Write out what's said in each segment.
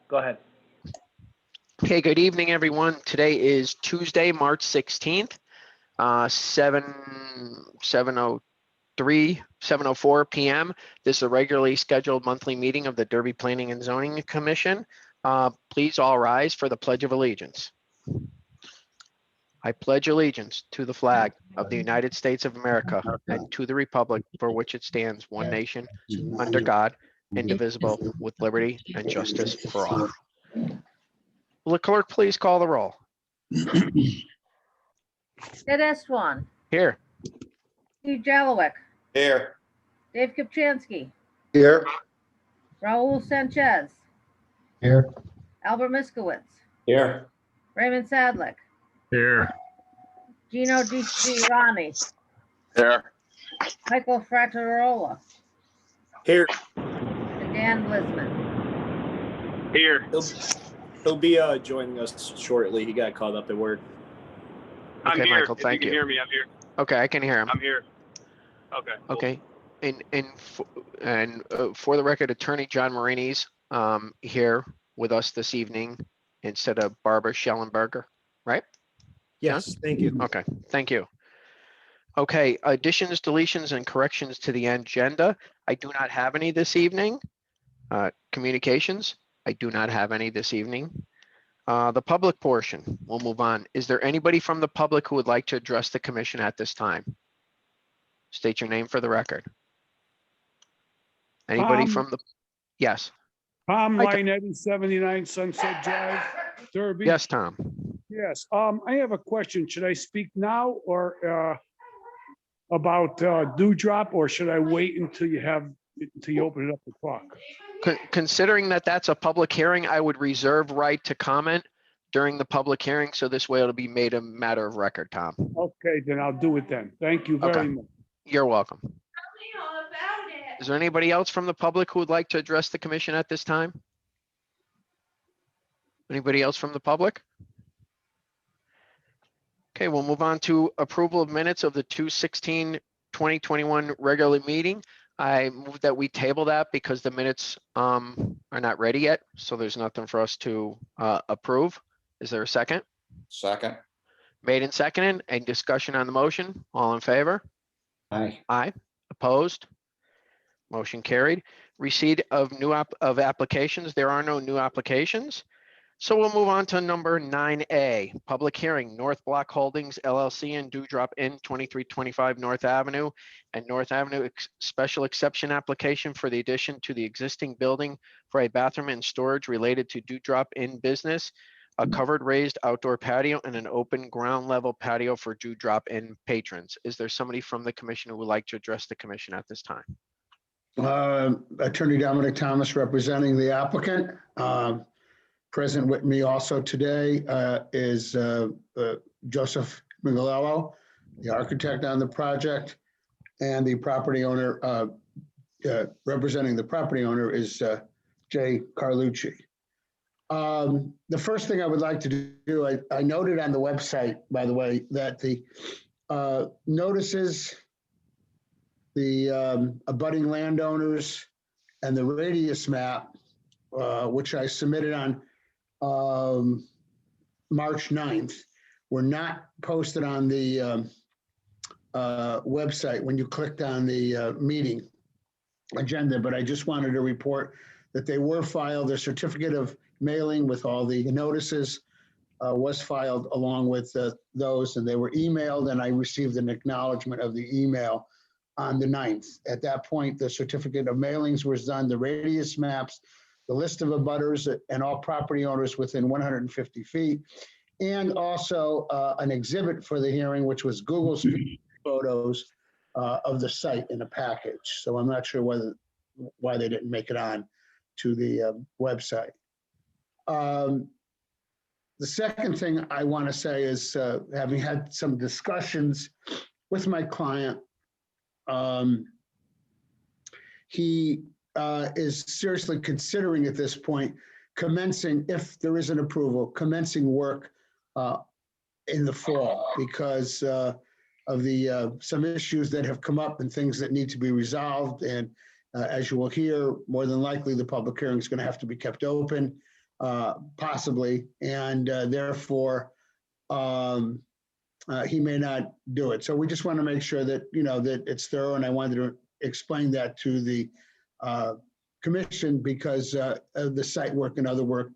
Go ahead. Okay, good evening, everyone. Today is Tuesday, March 16th, 7:04 p.m. This is a regularly scheduled monthly meeting of the Derby Planning and Zoning Commission. Please all rise for the Pledge of Allegiance. I pledge allegiance to the flag of the United States of America and to the republic for which it stands, one nation, under God, indivisible, with liberty and justice for all. Will the clerk please call the roll? Ed Estwan, Here. Steve Jalowick, Here. Dave Kopchansky, Here. Raul Sanchez, Here. Albert Miskowitz, Here. Raymond Sadlick, Here. Gino DiGiovanni, Here. Michael Frattarola, Here. and Dan Blisman. Here. He'll be joining us shortly. He got caught up at work. I'm Okay, here. Michael, If thank you you. can hear me, I'm here. Okay, I can hear him. I'm here. Okay. cool. Okay, for the record, Attorney John Marini's here with us this evening instead of Barbara Schellenberger, right? Yes, thank you. Okay, thank you. Okay, additions, deletions, and corrections to the agenda. I do not have any this evening. Communications, I do not have any this evening. The public portion, we'll move on. Is there anybody from the public who would like to address the commission at this time? State your name for the record. Anybody from the, yes, Tom Hi, Tom. Linetti, 79 Sunset Drive, Derby. yes, Tom. Yes, I have a question. Should I speak now or about Dewdrop, or should I wait until you open it up the clock? Considering that that's a public hearing, I would reserve right to comment during the public hearing, so this way it'll be made a matter of record, Tom. Okay, then I'll do it then. Thank you very Okay. much. You're welcome. Is there anybody else from the public who would like to address the commission at this time? Anybody else from the public? Okay, we'll move on to approval of minutes of the 2/16/2021 regular meeting. I move that we table that because the minutes are not ready yet, so there's nothing for us to approve. Is there a second? Second. Made and seconded. Any discussion on the motion? All in favor? Aye. Aye. Opposed? Motion carried. Receipt of of applications. There are no new applications. So we'll move on to number 9A, public hearing, North Block Holdings LLC and Dewdrop Inn, 2325 North Avenue and North Avenue special exception application for the addition to the existing building for a bathroom and storage related to Dewdrop Inn business, a covered raised outdoor patio and an open ground level patio for Dewdrop Inn patrons. Is there somebody from the commission who would like to address the commission at this time? Attorney Dominic Thomas representing the applicant. Present with me also today is Joseph Miguelello, the architect on the project, and the property owner, representing the property owner is Jay Carlucci. The first thing I would like to do, I noted on the website, by the way, that the notices, the abutting landowners and the radius map, which I submitted on March 9th, were not posted on the website when you clicked on the meeting agenda, but I just wanted to report that they were filed. Their certificate of mailing with all the notices was filed along with those, and they were emailed, and I received an acknowledgement of the email on the 9th. At that point, the certificate of mailings was done, the radius maps, the list of abutters and all property owners within 150 feet, and also an exhibit for the hearing, which was Google Street photos of the site in a package. So I'm not sure why they didn't make it on to the website. The second thing I want to say is, having had some discussions with my client, he is seriously considering at this point commencing, if there is an approval, commencing work in the fall because of the some issues that have come up and things that need to be resolved. And as you will hear, more than likely the public hearing is going to have to be kept open possibly, and therefore he may not do it. So we just want to make sure that, that it's thorough, and I wanted to explain that to the commission because the site work and other work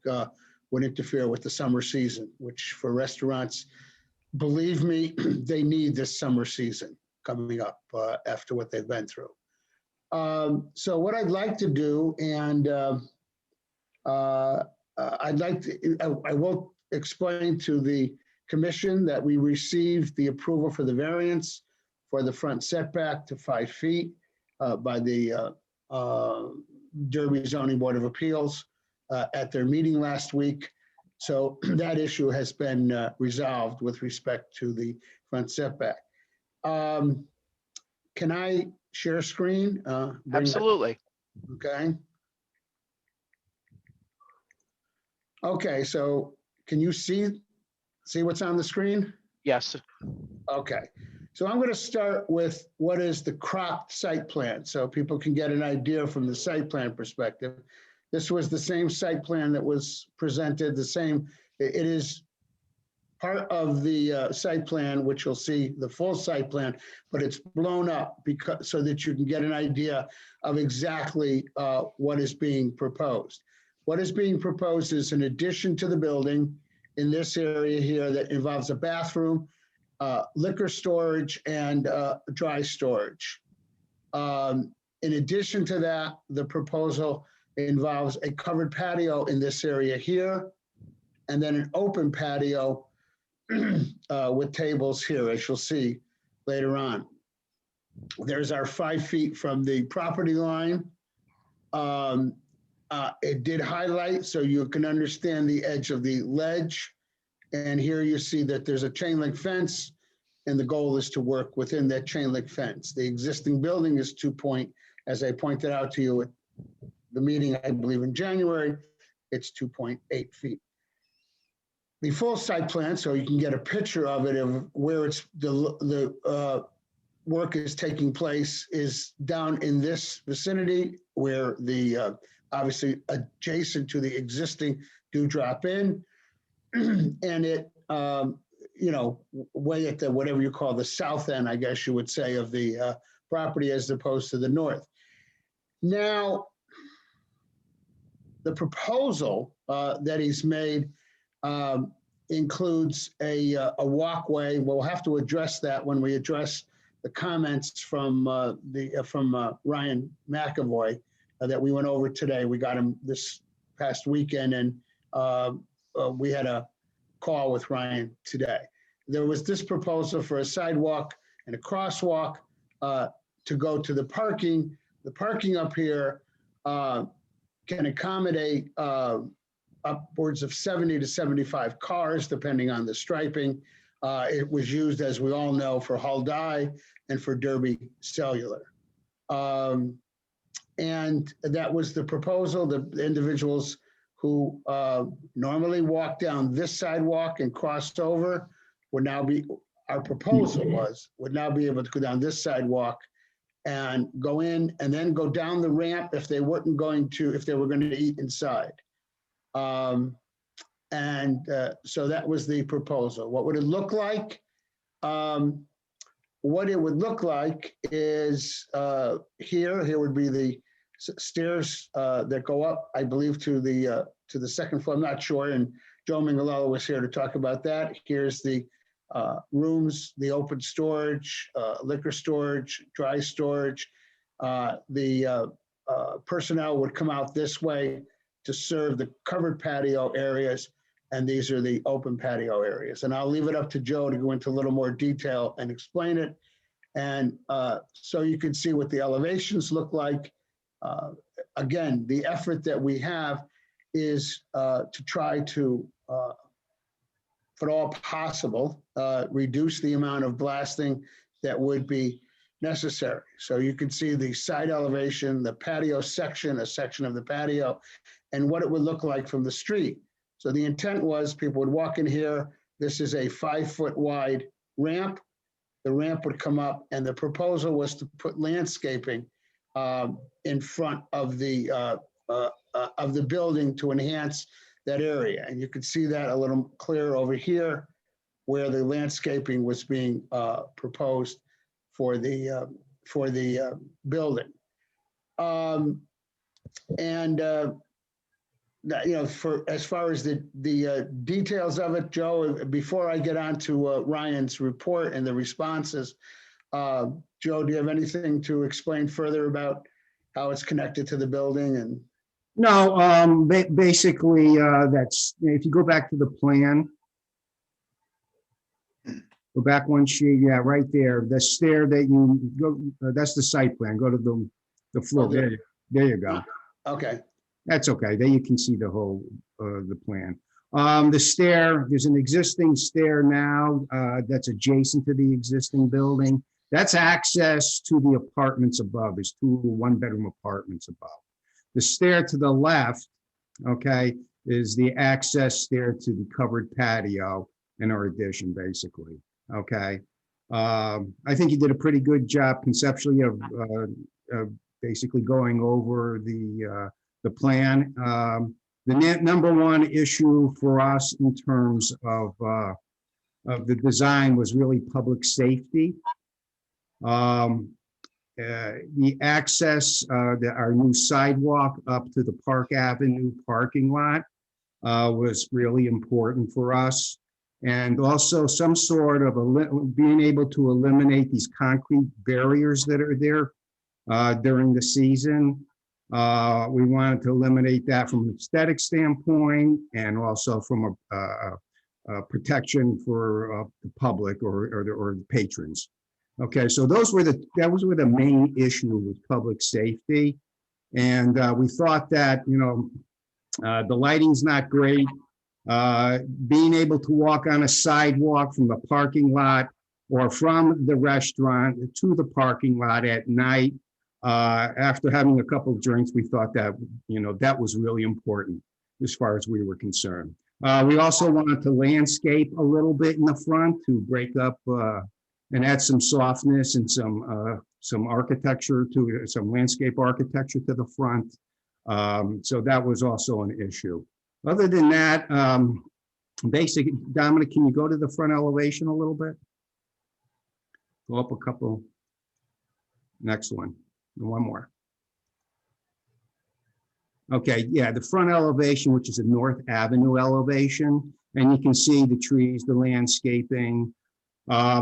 would interfere with the summer season, which for restaurants, believe me, they need this summer season coming up after what they've been through. So what I'd like to do, and I will explain to the commission that we received the approval for the variance for the front setback to 5 feet by the Derby Zoning Board of Appeals at their meeting last week. So that issue has been resolved with respect to the front setback. Can I share screen? Absolutely. Okay. Okay, so can you see what's on the screen? Yes. Okay, so I'm going to start with what is the cropped site plan, so people can get an idea from the site plan perspective. This was the same site plan that was presented, it is part of the site plan, which you'll see the full site plan, but it's blown up so that you can get an idea of exactly what is being proposed. What is being proposed is an addition to the building in this area here that involves a bathroom, liquor storage, and dry storage. In addition to that, the proposal involves a covered patio in this area here, and then an open patio with tables here, as you'll see later on. There's our 5 feet from the property line. It did highlight so you can understand the edge of the ledge. And here you see that there's a chain link fence, and the goal is to work within that chain link fence. The existing building is as I pointed out to you at the meeting, I believe in January, it's 2.8 feet. The full site plan, so you can get a picture of it, of where the work is taking place, is down in this vicinity where the obviously adjacent to the existing do drop in, and it way at the whatever you call the south end, I guess you would say, of the property as opposed to the north. Now, the proposal that he's made includes a walkway. We'll have to address that when we address the comments from Ryan McAvoy that we went over today. We got him this past weekend, and we had a call with Ryan today. There was this proposal for a sidewalk and a crosswalk to go to the parking. The parking up here can accommodate upwards of 70 to 75 cars, depending on the striping. It was used, as we all know, for Hull Dye and for Derby Cellular. And that was the proposal. The individuals who normally walk down this sidewalk and crossed over would now be, our proposal would now be able to go down this sidewalk and go in and then go down the ramp if they were going to eat inside. So that was the proposal. What would it look like? What it would look like is here would be the stairs that go up, I believe, to the second floor. I'm not sure. And Joe Mingalello was here to talk about that. Here's the rooms, the open storage, liquor storage, dry storage. The personnel would come out this way to serve the covered patio areas, and these are the open patio areas. And I'll leave it up to Joe to go into a little more detail and explain it. And so you can see what the elevations look like. Again, the effort that we have is to try to, if at all possible, reduce the amount of blasting that would be necessary. So you can see the side elevation, the patio section, a section of the patio, and what it would look like from the street. So the intent was people would walk in here. This is a 5-foot wide ramp. The ramp would come up, and the proposal was to put landscaping in front of the building to enhance that area. And you can see that a little clearer over here where the landscaping was being proposed for the building. For as far as the details of it, Joe, before I get on to Ryan's report and the responses, Joe, do you have anything to explain further about how it's connected to the building? And No, basically, that's, if you go back to the plan. Go back one sheet, yeah, right there, the stair that you go, that's the site plan, go to the floor, there you go. okay, That's okay, there you can see the whole, the plan. The stair, there's an existing stair now, that's adjacent to the existing building. That's access to the apartments above, there's 2 one-bedroom apartments above. The stair to the left, okay, is the access stair to the covered patio in our addition, basically, okay? I think you did a pretty good job conceptually of basically going over the plan. The number one issue for us in terms of the design was really public safety. The access, our new sidewalk up to the Park Avenue parking lot was really important for us. And also some sort of being able to eliminate these concrete barriers that are there during the season. We wanted to eliminate that from an aesthetic standpoint and also from a protection for the public or the patrons. Okay, so that was the main issue with public safety. And we thought that, the lighting's not great. Being able to walk on a sidewalk from the parking lot or from the restaurant to the parking lot at night, after having a couple of drinks, we thought that, that was really important as far as we were concerned. We also wanted to landscape a little bit in the front to break up and add some softness and some architecture to some landscape architecture to the front. So that was also an issue. Other than that, Dominic, can you go to the front elevation a little bit? Go up a couple. Next one, one more. Okay, yeah, the front elevation, which is a North Avenue elevation, and you can see the trees, the landscaping.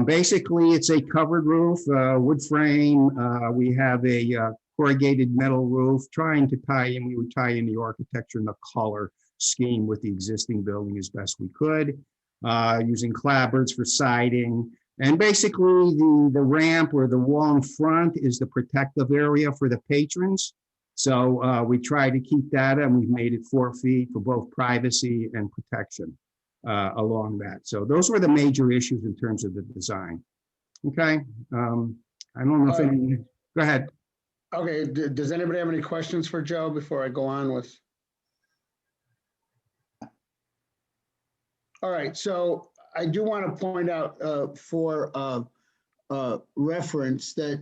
Basically, it's a covered roof, wood frame. We have a corrugated metal roof, trying to we would tie in the architecture and the color scheme with the existing building as best we could, using clapboards for siding. And basically, the ramp or the wall in front is the protective area for the patrons. So we try to keep that, and we've made it 4 feet for both privacy and protection along that. So those were the major issues in terms of the design. Okay, I don't know if any, go ahead. okay. Does anybody have any questions for Joe before I go on with? All right, so I do want to point out for reference that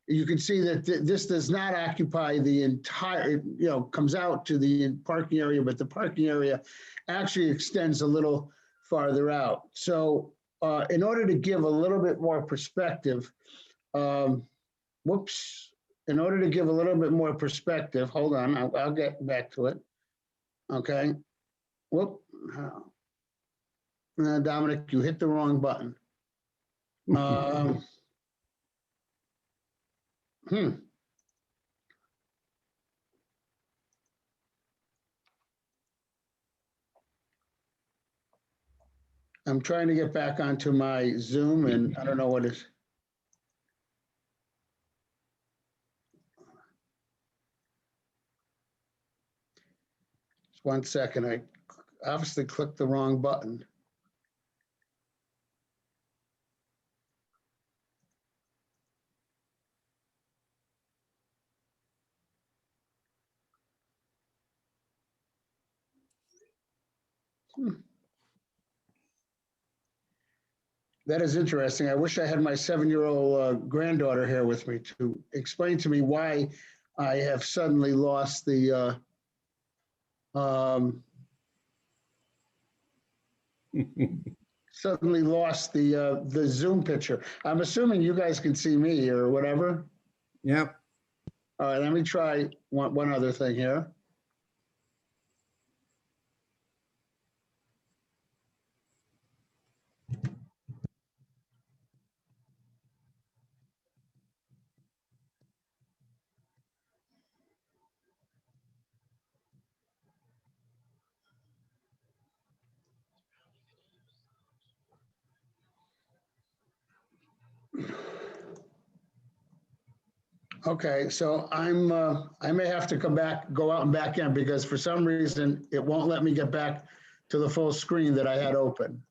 you can see that this does not occupy the entire, comes out to the parking area, but the parking area actually extends a little farther out. So in order to give a little bit more perspective, in order to give a little bit more perspective, hold on, I'll get back to it. Okay. Whoop. Dominic, you hit the wrong button. I'm trying to get back onto my Zoom and I don't know what is. Just 1 second. I obviously clicked the wrong button. That is interesting. I wish I had my 7-year-old granddaughter here with me to explain to me why I have suddenly lost the Suddenly lost the Zoom picture. I'm assuming you guys can see me or whatever. Yep. All right, let me try one other thing here. Okay, so I may have to go out and back in because for some reason it won't let me get back to the full screen that I had open.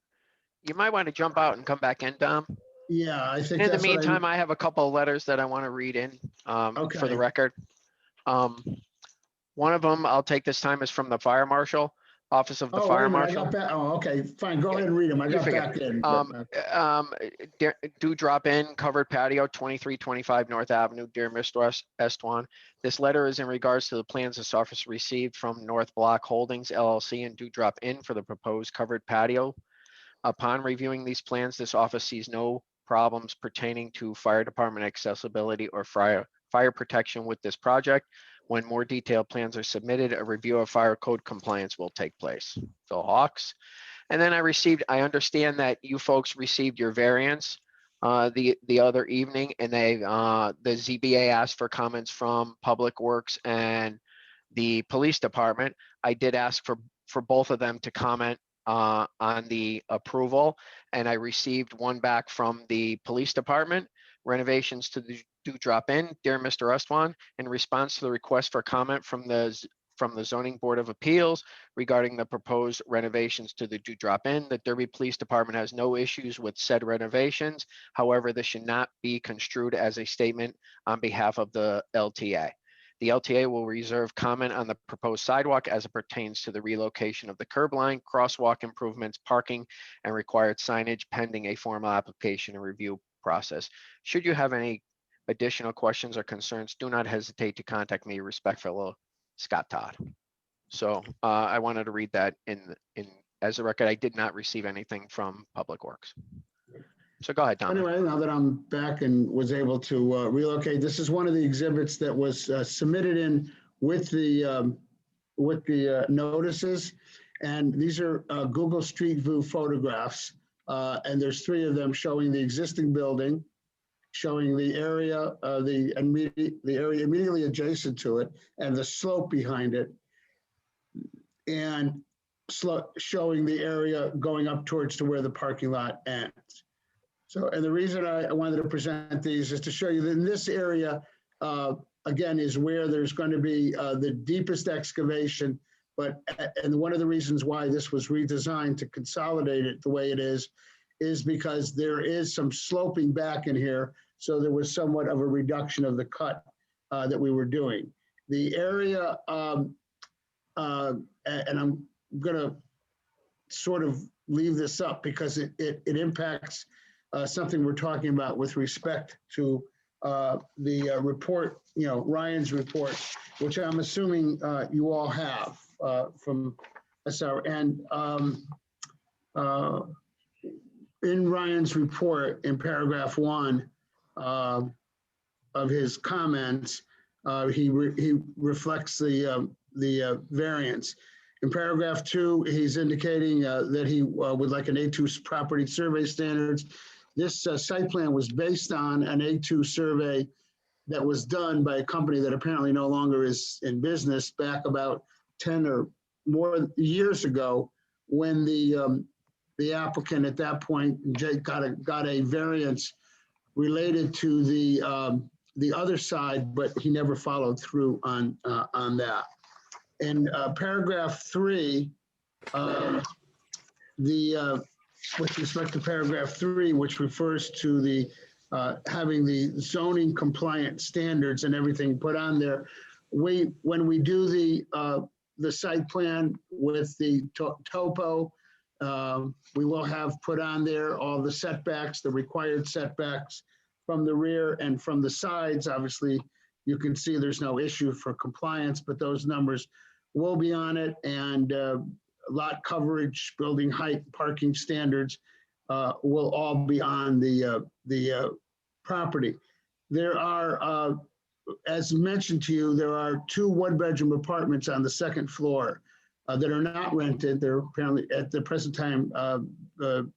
You might want to jump out and come back in, Dom. Yeah, I think In the that's what meantime, I have a couple of letters that I want to read in for Okay. the record. One of them, I'll take this time, is from the fire marshal, Office of the Oh, wait a Fire minute, I Marshal. got back. Oh, okay, fine. Go ahead and read them. I You got figure. back in. Do drop in covered patio, 2325 North Avenue, dear Mr. Estwan. This letter is in regards to the plans this office received from North Block Holdings LLC and do drop in for the proposed covered patio. Upon reviewing these plans, this office sees no problems pertaining to fire department accessibility or fire protection with this project. When more detailed plans are submitted, a review of fire code compliance will take place. Phil Hawks. And then I understand that you folks received your variance the other evening, and the ZBA asked for comments from Public Works and the police department. I did ask for both of them to comment on the approval, and I received one back from the police department. Renovations to the do drop in, dear Mr. Estwan, in response to the request for comment from the Zoning Board of Appeals regarding the proposed renovations to the do drop in. The Derby Police Department has no issues with said renovations. However, this should not be construed as a statement on behalf of the LTA. The LTA will reserve comment on the proposed sidewalk as it pertains to the relocation of the curb line, crosswalk improvements, parking, and required signage pending a formal application and review process. Should you have any additional questions or concerns, do not hesitate to contact me. Respectfully, Scott Todd. So I wanted to read that in as a record. I did not receive anything from Public Works. So go ahead, Dominic. Anyway, now that I'm back and was able to relocate, this is one of the exhibits that was submitted in with the notices. And these are Google Street View photographs. And there's 3 of them showing the existing building, showing the area, the area immediately adjacent to it, and the slope behind it, and showing the area going up towards to where the parking lot ends. So, and the reason I wanted to present these is to show you that in this area, again, is where there's going to be the deepest excavation. And one of the reasons why this was redesigned to consolidate it the way it is because there is some sloping back in here. So there was somewhat of a reduction of the cut that we were doing. The area, and I'm going to sort of leave this up because it impacts something we're talking about with respect to the report, Ryan's report, which I'm assuming you all have from SR. And in Ryan's report, in paragraph 1 of his comments, he reflects the variance. In paragraph 2, he's indicating that he would like an A2 property survey standards. This site plan was based on an A2 survey that was done by a company that apparently no longer is in business back about 10 or more years ago, when the applicant at that point got a variance related to the other side, but he never followed through on that. In paragraph 3, with respect to paragraph 3, which refers to the having the zoning compliant standards and everything put on there, when we do the site plan with the topo, we will have put on there all the setbacks, the required setbacks from the rear and from the sides. Obviously, you can see there's no issue for compliance, but those numbers will be on it, and lot coverage, building height, parking standards will all be on the property. There are, as mentioned to you, there are 2 one-bedroom apartments on the 2nd floor that are not rented. They're apparently, at the present time, Mr.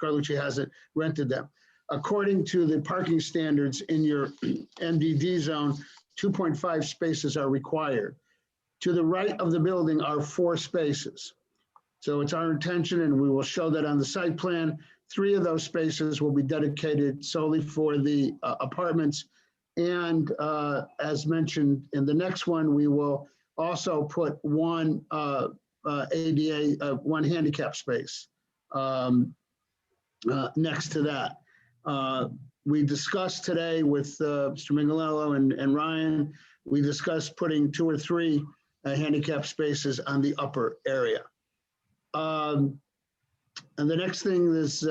Carlucci hasn't rented them. According to the parking standards in your MDD zone, 2.5 spaces are required. To the right of the building are 4 spaces. So it's our intention, and we will show that on the site plan, 3 of those spaces will be dedicated solely for the apartments. And as mentioned in the next one, we will also put 1 ADA, 1 handicap space next to that. We discussed today with Mr. Mingalello and Ryan, we discussed putting 2 or 3 handicap spaces on the upper area. And the next thing is,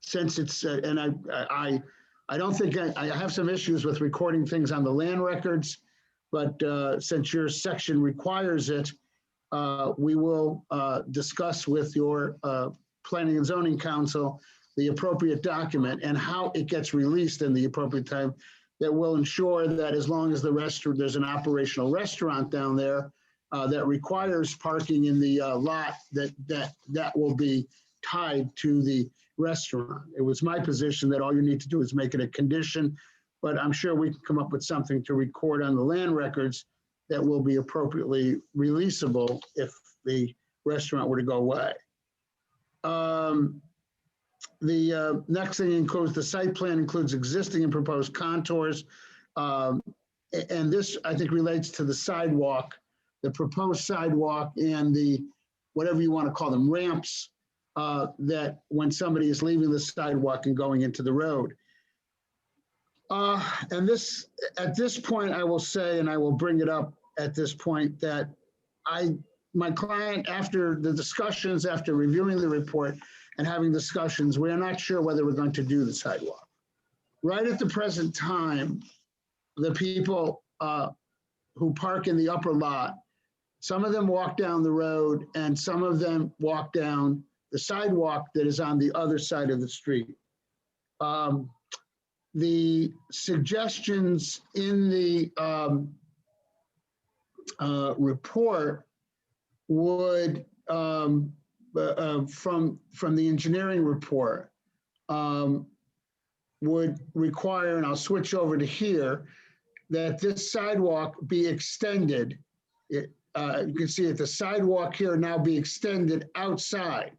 since it's, and I don't think, I have some issues with recording things on the land records, but since your section requires it, we will discuss with your Planning and Zoning Council the appropriate document and how it gets released in the appropriate time that will ensure that as long as there's an operational restaurant down there that requires parking in the lot, that will be tied to the restaurant. It was my position that all you need to do is make it a condition, but I'm sure we can come up with something to record on the land records that will be appropriately releasable if the restaurant were to go away. The next thing includes the site plan, includes existing and proposed contours. And this, I think, relates to the sidewalk, the proposed sidewalk and the, whatever you want to call them, ramps that when somebody is leaving the sidewalk and going into the road. And this, at this point, I will say, and I will bring it up at this point, that my client, after the discussions, after reviewing the report and having discussions, we are not sure whether we're going to do the sidewalk. Right at the present time, the people who park in the upper lot, some of them walk down the road and some of them walk down the sidewalk that is on the other side of the street. The suggestions in the report would, from the engineering report, would require, and I'll switch over to here, that this sidewalk be extended. You can see that the sidewalk here now be extended outside.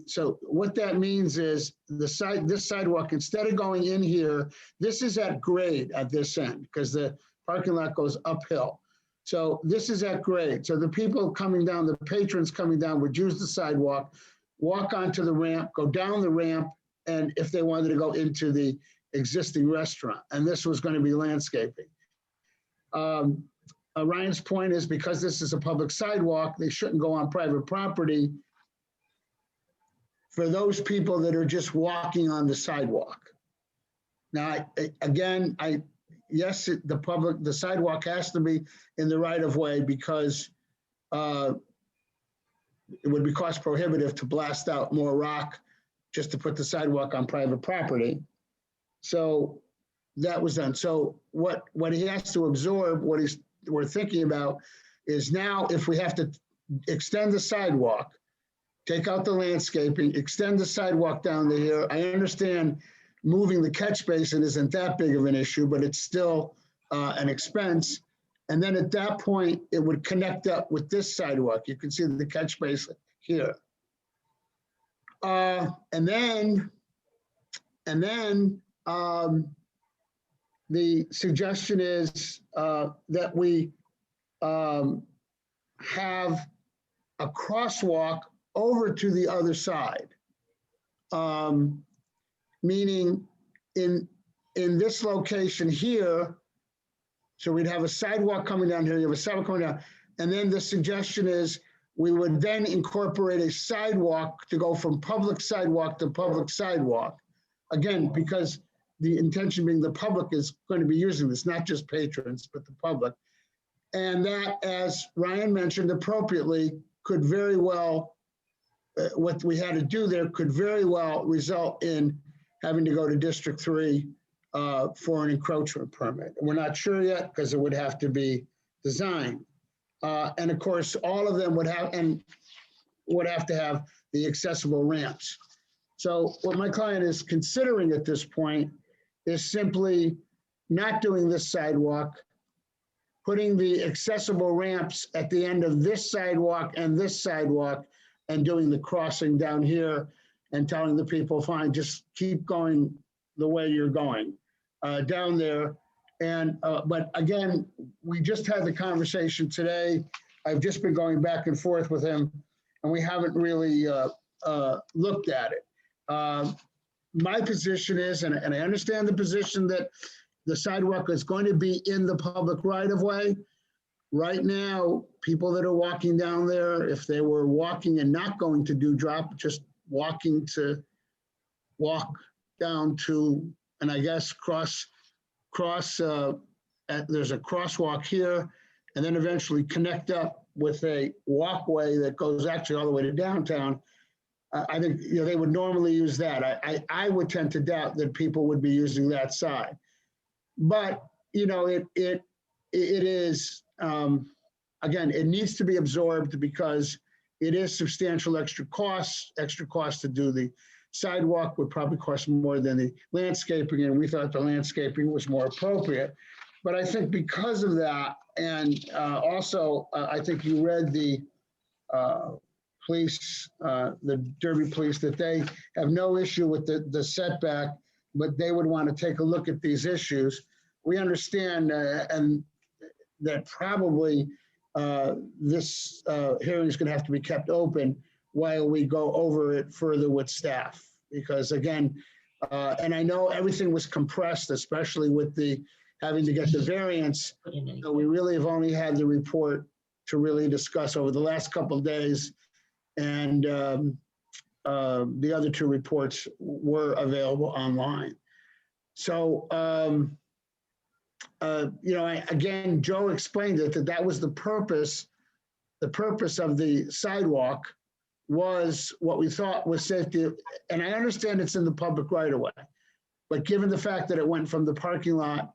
So what that means is this sidewalk, instead of going in here, this is at grade at this end because the parking lot goes uphill. So this is at grade. So the people coming down, the patrons coming down would use the sidewalk, walk onto the ramp, go down the ramp, and if they wanted to go into the existing restaurant, and this was going to be landscaping. Ryan's point is because this is a public sidewalk, they shouldn't go on private property for those people that are just walking on the sidewalk. Now, again, yes, the sidewalk has to be in the right of way because it would be cost prohibitive to blast out more rock just to put the sidewalk on private property. So that was done. So what he has to absorb, we're thinking about is now if we have to extend the sidewalk, take out the landscaping, extend the sidewalk down to here. I understand moving the catch basin isn't that big of an issue, but it's still an expense. And then at that point, it would connect up with this sidewalk. You can see the catch basin here. And then the suggestion is that we have a crosswalk over to the other side, meaning in this location here, so we'd have a sidewalk coming down here, you have a sidewalk coming down, and then the suggestion is we would then incorporate a sidewalk to go from public sidewalk to public sidewalk. Again, because the intention being the public is going to be using this, not just patrons, but the public. And that, as Ryan mentioned appropriately, could very well, what we had to do there could very well result in having to go to District 3 for an encroachment permit. We're not sure yet because it would have to be designed. And of course, all of them would have to have the accessible ramps. So what my client is considering at this point is simply not doing this sidewalk, putting the accessible ramps at the end of this sidewalk, and doing the crossing down here and telling the people, fine, just keep going the way you're going down there. And, but again, we just had the conversation today. I've just been going back and forth with him, and we haven't really looked at it. My position is, and I understand the position that the sidewalk is going to be in the public right of way. Right now, people that are walking down there, if they were walking and not going to do drop, just walk down to, and I guess cross, there's a crosswalk here, and then eventually connect up with a walkway that goes actually all the way to downtown. I think, you know, they would normally use that. I would tend to doubt that people would be using that side. But, you know, it is, again, it needs to be absorbed because it is substantial extra cost to do the sidewalk would probably cost more than the landscaping, and we thought the landscaping was more appropriate. But I think because of that, and also I think you read the police, the Derby police, that they have no issue with the setback, but they would want to take a look at these issues. We understand and that probably this hearing is going to have to be kept open while we go over it further with staff. Because again, and I know everything was compressed, especially with the having to get the variance. So we really have only had the report to really discuss over the last couple of days. And the other two reports were available online. So, you know, again, Joe explained it, that was the purpose of the sidewalk was what we thought was safety. And I understand it's in the public right of way, but given the fact that it went from the parking lot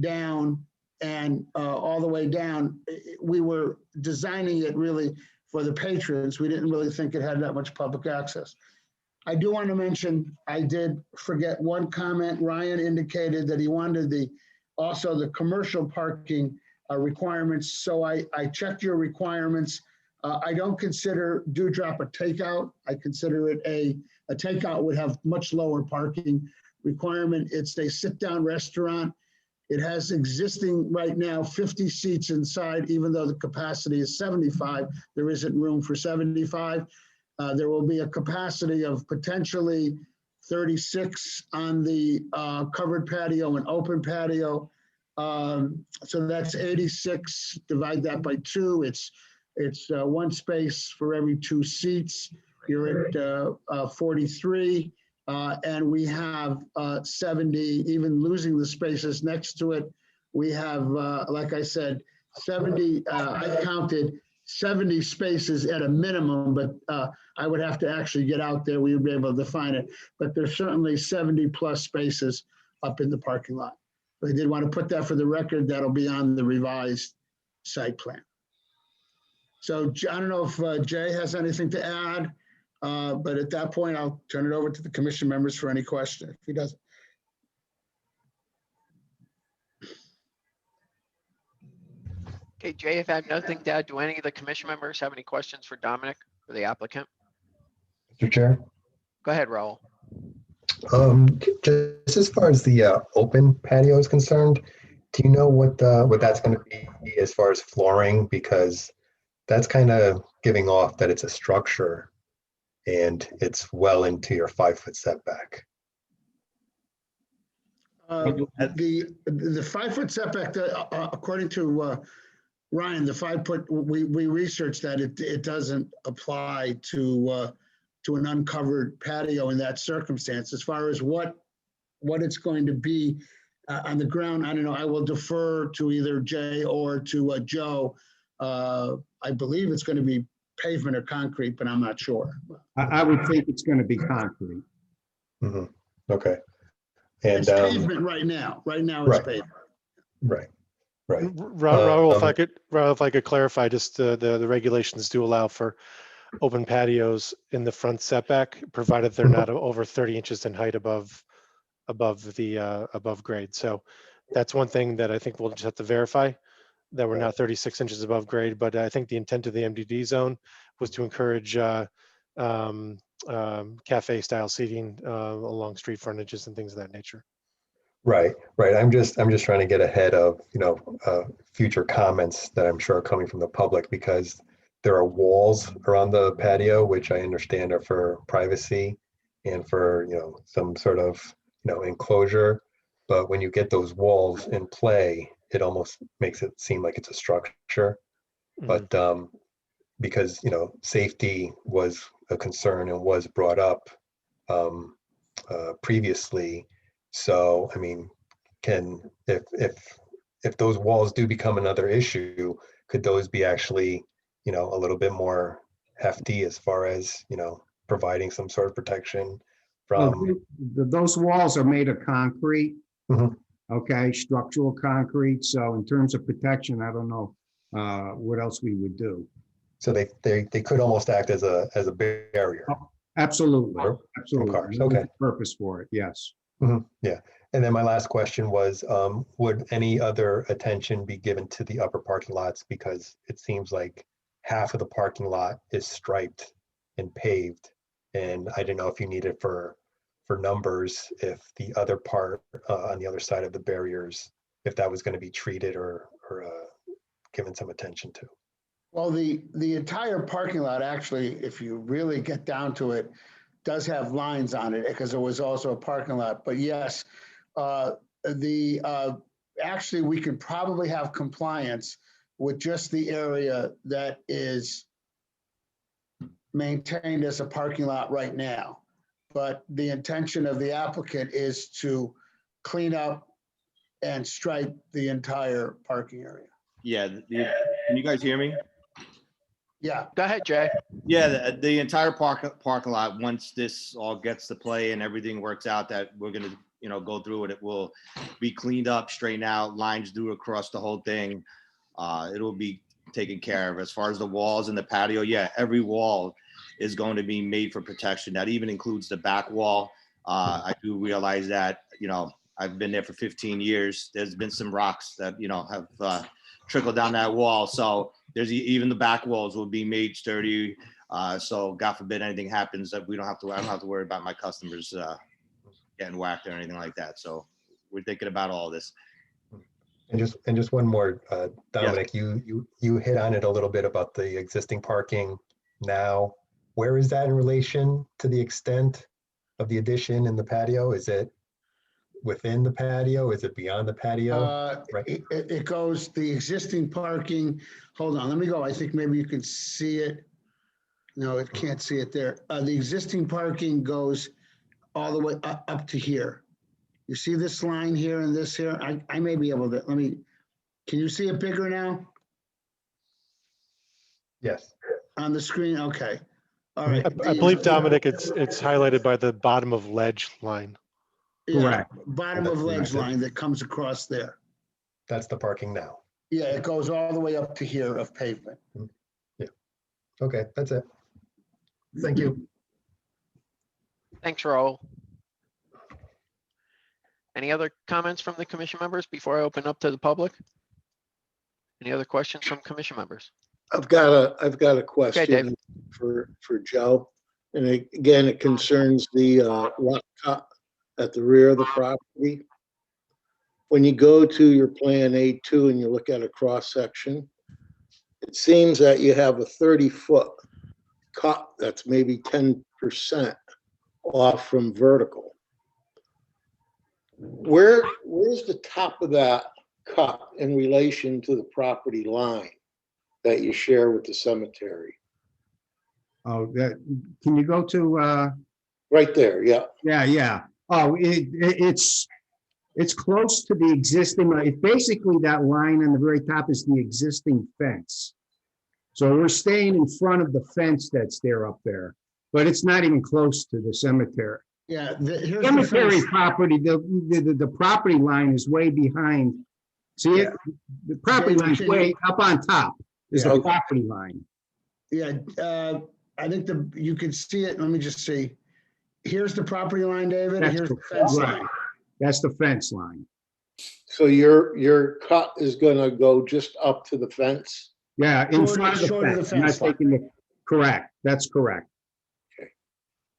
down and all the way down, we were designing it really for the patrons. We didn't really think it had that much public access. I do want to mention, I did forget one comment. Ryan indicated that he wanted also the commercial parking requirements. So I checked your requirements. I don't consider Dewdrop a takeout. I consider it a takeout would have much lower parking requirement. It's a sit-down restaurant. It has existing right now 50 seats inside, even though the capacity is 75. There isn't room for 75. There will be a capacity of potentially 36 on the covered patio and open patio. So that's 86. Divide that by 2. It's one space for every 2 seats. You're at 43. And we have 70, even losing the spaces next to it. We have, like I said, 70, I counted 70 spaces at a minimum, but I would have to actually get out there. We would be able to define it, but there's certainly 70 plus spaces up in the parking lot. I did want to put that for the record. That'll be on the revised site plan. So I don't know if Jay has anything to add. But at that point, I'll turn it over to the commission members for any question, if he doesn't. Okay, Jay, if I have nothing to add, do any of the commission members have any questions for Dominic or the applicant? Mr. Chair, Go ahead, Raul. just as far as the open patio is concerned, do you know what that's going to be as far as flooring? Because that's kind of giving off that it's a structure and it's well into your 5-foot setback. The 5-foot setback, according to Ryan, the 5-foot, we researched that it doesn't apply to an uncovered patio in that circumstance. As far as what it's going to be on the ground, I don't know, I will defer to either Jay or to Joe. I believe it's going to be pavement or concrete, but I'm not sure. I would think it's going to be concrete. Mhm. Okay. And, It's pavement right now. Right now it's right. pavement. right, right. Raul, Um, if I could clarify, just the regulations do allow for open patios in the front setback, provided they're not over 30 inches in height above grade. So that's one thing that I think we'll just have to verify, that we're not 36 inches above grade. But I think the intent of the MDD zone was to encourage cafe style seating along street frontages and things of that nature. Right, right. I'm just trying to get ahead of, future comments that I'm sure are coming from the public, because there are walls around the patio, which I understand are for privacy and for, some sort of, enclosure. But when you get those walls in play, it almost makes it seem like it's a structure. But because, safety was a concern and was brought up previously. So, I mean, if those walls do become another issue, could those be actually, a little bit more hefty as far as, providing some sort of protection Well, from? those walls are made of concrete. Mhm. Okay, structural concrete. So in terms of protection, I don't know what else we would do. So they could almost act as a barrier. Absolutely, From absolutely. cars, There's a okay. Purpose for it, yes. Yeah. And then my last question was, would any other attention be given to the upper parking lots? Because it seems like half of the parking lot is striped and paved. And I didn't know if you needed for numbers, if the other part on the other side of the barriers, if that was going to be treated or given some attention to. Well, the entire parking lot, actually, if you really get down to it, does have lines on it because it was also a parking lot. But yes, actually, we could probably have compliance with just the area that is maintained as a parking lot right now. But the intention of the applicant is to clean up and stripe the entire parking area. Yeah, can you guys hear me? Yeah, Go ahead, Jay. Yeah, the entire parking lot, once this all gets to play and everything works out that we're gonna, go through it, it will be cleaned up, straightened out, lines due across the whole thing. It'll be taken care of. As far as the walls and the patio, yeah, every wall is going to be made for protection. That even includes the back wall. I do realize that, I've been there for 15 years. There's been some rocks that, have trickled down that wall. So there's even the back walls will be made sturdy. So God forbid anything happens, that I don't have to worry about my customers getting whacked or anything like that. So we're thinking about all this. And just one more, Dominic, you hit on it a little bit about the existing parking now. Where is that in relation to the extent of the addition in the patio? Is it within the patio? Is it beyond the patio? Right. It goes, the existing parking, hold on, let me go. I think maybe you can see it. No, it can't see it there. The existing parking goes all the way up to here. You see this line here and this here? I may be able to, can you see it bigger now Yes. on the screen? Okay. All right. I believe, Dominic, it's highlighted by the bottom of ledge line. Yeah, Correct. bottom of ledge line that comes across there. That's the parking now. Yeah, it goes all the way up to here of pavement. Yeah. Okay, that's it. Thank you. Thanks, Raul. Any other comments from the commission members before I open up to the public? Any other questions from commission members? I've got a Dave. question for Joe. And again, it concerns the rock cut at the rear of the property. When you go to your plan A2 and you look at a cross section, it seems that you have a 30-foot cut that's maybe 10% off from vertical. Where's the top of that cut in relation to the property line that you share with the cemetery? Oh, can you go to, Right there, yeah. yeah. Oh, it's It's close to the existing, basically that line on the very top is the existing fence. So we're staying in front of the fence that's there up there, but it's not even close to the cemetery. Yeah, here's the Cemetery fence. property, the property line is way behind. See it? The property David, line's can way you- up on top is Yeah. the property line. Yeah, I think you can see it. Let me just see. Here's the property line, David. That's Here's the correct. fence Right. line. That's the fence line. So your cut is gonna go just up to the fence? Yeah, in Short- front of the short of the fence. I'm not fence line. taking the, correct, that's correct.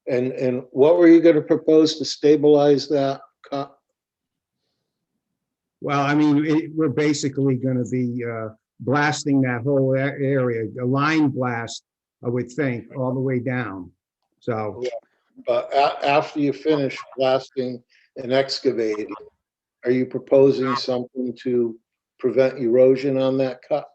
And what were you gonna propose to stabilize that cut? Well, I mean, we're basically gonna be blasting that whole area, a line blast, I would think, all the way down. So, After you finish blasting and excavating, are you proposing something to prevent erosion on that cut?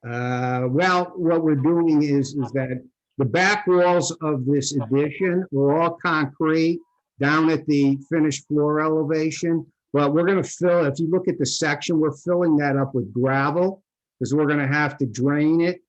well, what we're doing is that the back walls of this addition are all concrete down at the finished floor elevation. But we're gonna fill, if you look at the section, we're filling that up with gravel because we're gonna have to drain it.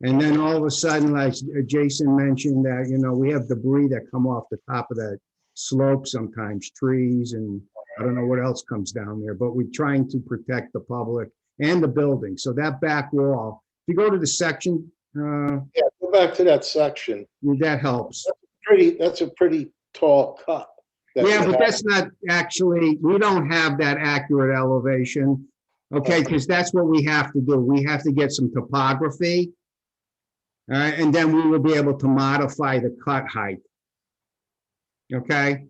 And then all of a sudden, like Jason mentioned, that, we have debris that come off the top of that slope sometimes, trees, and I don't know what else comes down there, but we're trying to protect the public and the building. So that back wall, if you go to the section, Yeah, go back to that section. that helps. That's a pretty tall cut. that Yeah, you but have. that's not actually, we don't have that accurate elevation. Okay, because that's what we have to do. We have to get some topography. And then we will be able to modify the cut height. Okay?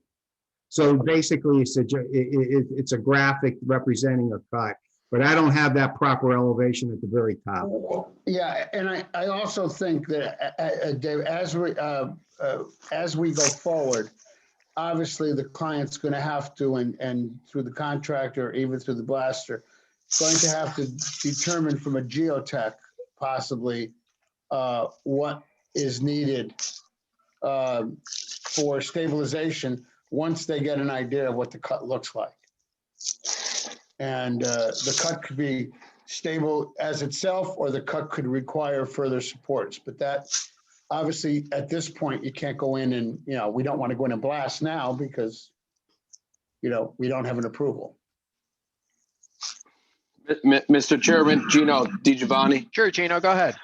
So basically, it's a graphic representing a cut, but I don't have that proper elevation at the very top. Yeah, and I also think that, Dave, as we go forward, obviously the client's going to have to, and through the contractor, even through the blaster, going to have to determine from a geotech possibly what is needed for stabilization once they get an idea of what the cut looks like. And the cut could be stable as itself, or the cut could require further supports. But that, obviously, at this point, you can't go in and, we don't want to go in and blast now because, we don't have an approval. Mr. Chairman, Gino DiGiovanni. Sure, Gino, go ahead.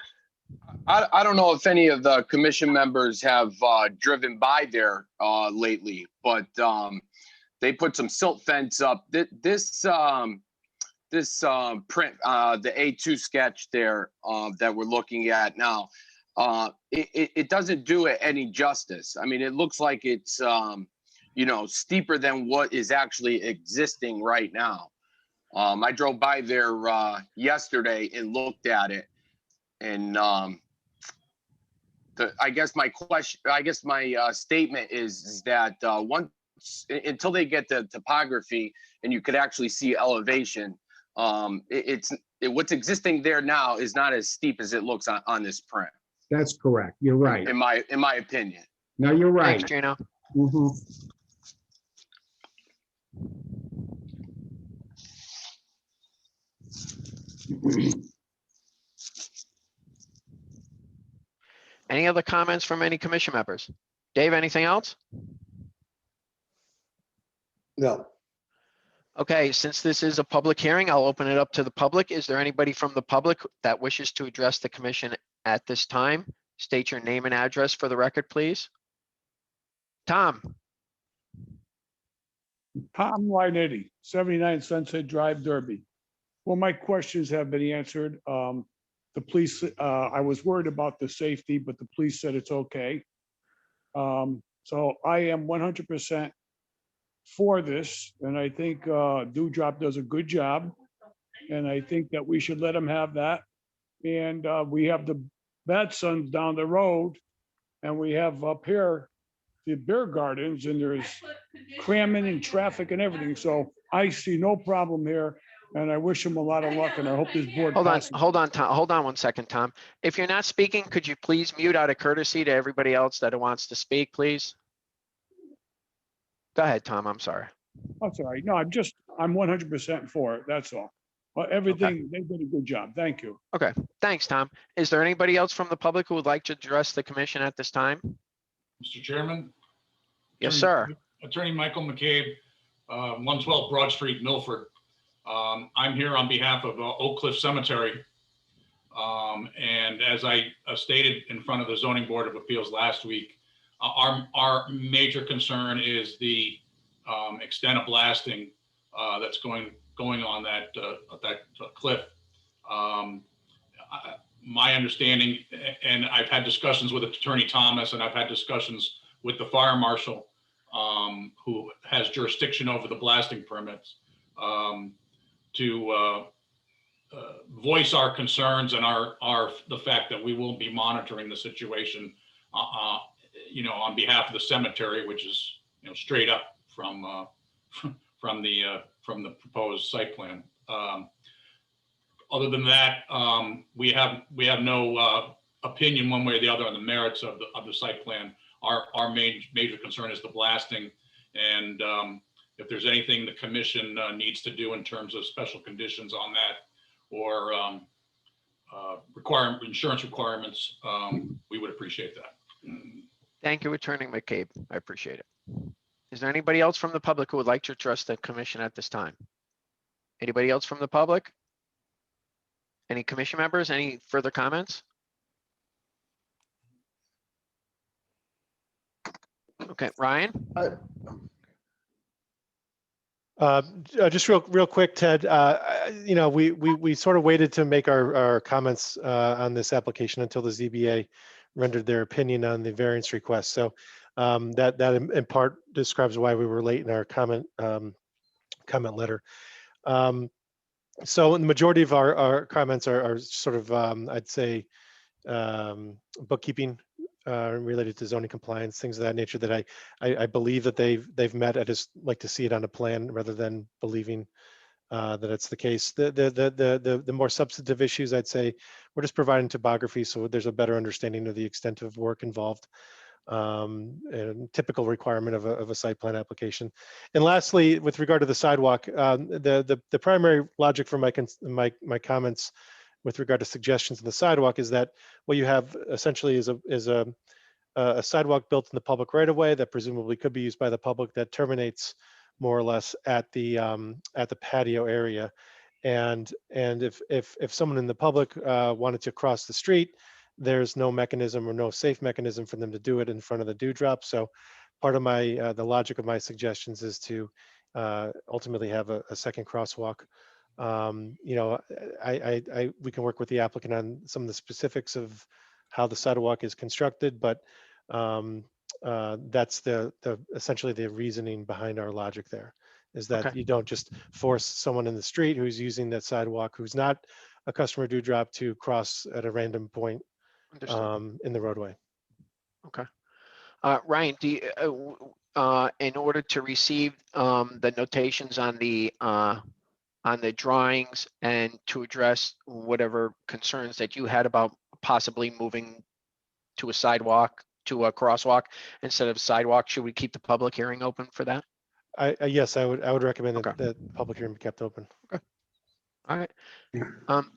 I don't know if any of the commission members have driven by there lately, but they put some silt fence up. This print, the A2 sketch there that we're looking at now, it doesn't do it any justice. I mean, it looks like it's steeper than what is actually existing right now. I drove by there yesterday and looked at it, and I guess my statement is that until they get the topography and you could actually see elevation, what's existing there now is not as steep as it looks on this print. That's correct. You're right. In my opinion. No, you're right. Thanks, Gino. Mhm. Any other comments from any commission members? Dave, anything else? No. Okay, since this is a public hearing, I'll open it up to the public. Is there anybody from the public that wishes to address the commission at this time? State your name and address for the record, please. Tom, Tom Linetti, 79 Sunset Drive, Derby. Well, my questions have been answered. The police, I was worried about the safety, but the police said it's okay. So I am 100% for this, and I think Dewdrop does a good job. And I think that we should let him have that. And we have the Batsons down the road, and we have up here the beer gardens, and there's cramming and traffic and everything. So I see no problem here, and I wish him a lot of luck, and I hope this board. hold on, passes. Tom, hold on 1 second, Tom. If you're not speaking, could you please mute out of courtesy to everybody else that wants to speak, please? Go ahead, Tom. I'm sorry. That's all right. No, I'm 100% for it. That's all. Well, everything, they did a good job. Thank you. Okay, thanks, Tom. Is there anybody else from the public who would like to address the commission at this time? Mr. Chairman? Yes, sir. Attorney Michael McCabe, 112 Broad Street, Milford. I'm here on behalf of Oak Cliff Cemetery. And as I stated in front of the Zoning Board of Appeals last week, our major concern is the extent of blasting that's going on that cliff. My understanding, and I've had discussions with Attorney Thomas, and I've had discussions with the fire marshal, who has jurisdiction over the blasting permits, to voice our concerns and the fact that we will be monitoring the situation, on behalf of the cemetery, which is, straight up from the proposed site plan. Other than that, we have no opinion one way or the other on the merits of the site plan. Our major concern is the blasting, and if there's anything the commission needs to do in terms of special conditions on that, or insurance requirements, we would appreciate that. Thank you, Attorney McCabe. I appreciate it. Is there anybody else from the public who would like to address the commission at this time? Anybody else from the public? Any commission members? Any further comments? Okay, Ryan? Just real quick, Ted, we sort of waited to make our comments on this application until the ZBA rendered their opinion on the variance request. So that in part describes why we were late in our comment letter. So the majority of our comments are sort of, I'd say, bookkeeping related to zoning compliance, things of that nature that I believe that they've met. I just like to see it on a plan rather than believing that it's the case. The more substantive issues, I'd say, we're just providing topography so there's a better understanding of the extent of work involved, and typical requirement of a site plan application. And lastly, with regard to the sidewalk, the primary logic for my comments with regard to suggestions of the sidewalk is that what you have essentially is a sidewalk built in the public right of way that presumably could be used by the public that terminates more or less at the patio area. And if someone in the public wanted to cross the street, there's no mechanism or no safe mechanism for them to do it in front of the dewdrop. So part of the logic of my suggestions is to ultimately have a second crosswalk. We can work with the applicant on some of the specifics of how the sidewalk is constructed, but that's essentially the reasoning behind our logic there, is that you don't just force someone in the street who's using that sidewalk, who's not a customer dewdrop, to cross at a random point in the roadway. Okay. Ryan, do you, in order to receive the notations on the drawings and to address whatever concerns that you had about possibly moving to a sidewalk, to a crosswalk instead of sidewalk, should we keep the public hearing open for that? Yes, I would recommend that the public hearing be kept open. Okay. All right.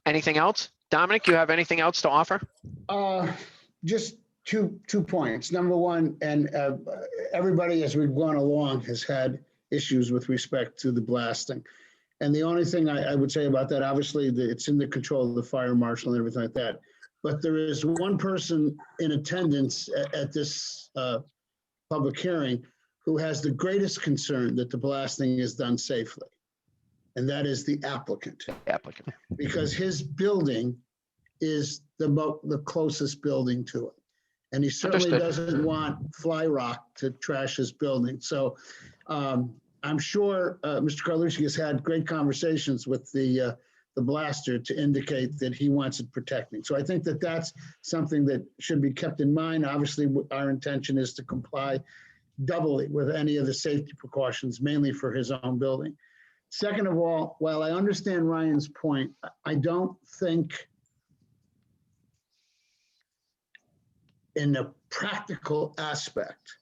Anything else? Dominic, you have anything else to offer? Just two points. Number one, and everybody as we've gone along has had issues with respect to the blasting. And the only thing I would say about that, obviously, it's in the control of the fire marshal and everything like that. But there is one person in attendance at this public hearing who has the greatest concern that the blasting is done safely. And that is the applicant. Because his building is the closest building to it. And he certainly doesn't want fly rock to trash his building. So I'm sure Mr. Carlucci has had great conversations with the blaster to indicate that he wants it protecting. So I think that that's something that should be kept in mind. Obviously, our intention is to comply doubly with any of the safety precautions, mainly for his own building. Second of all, while I understand Ryan's point, I don't think in a practical aspect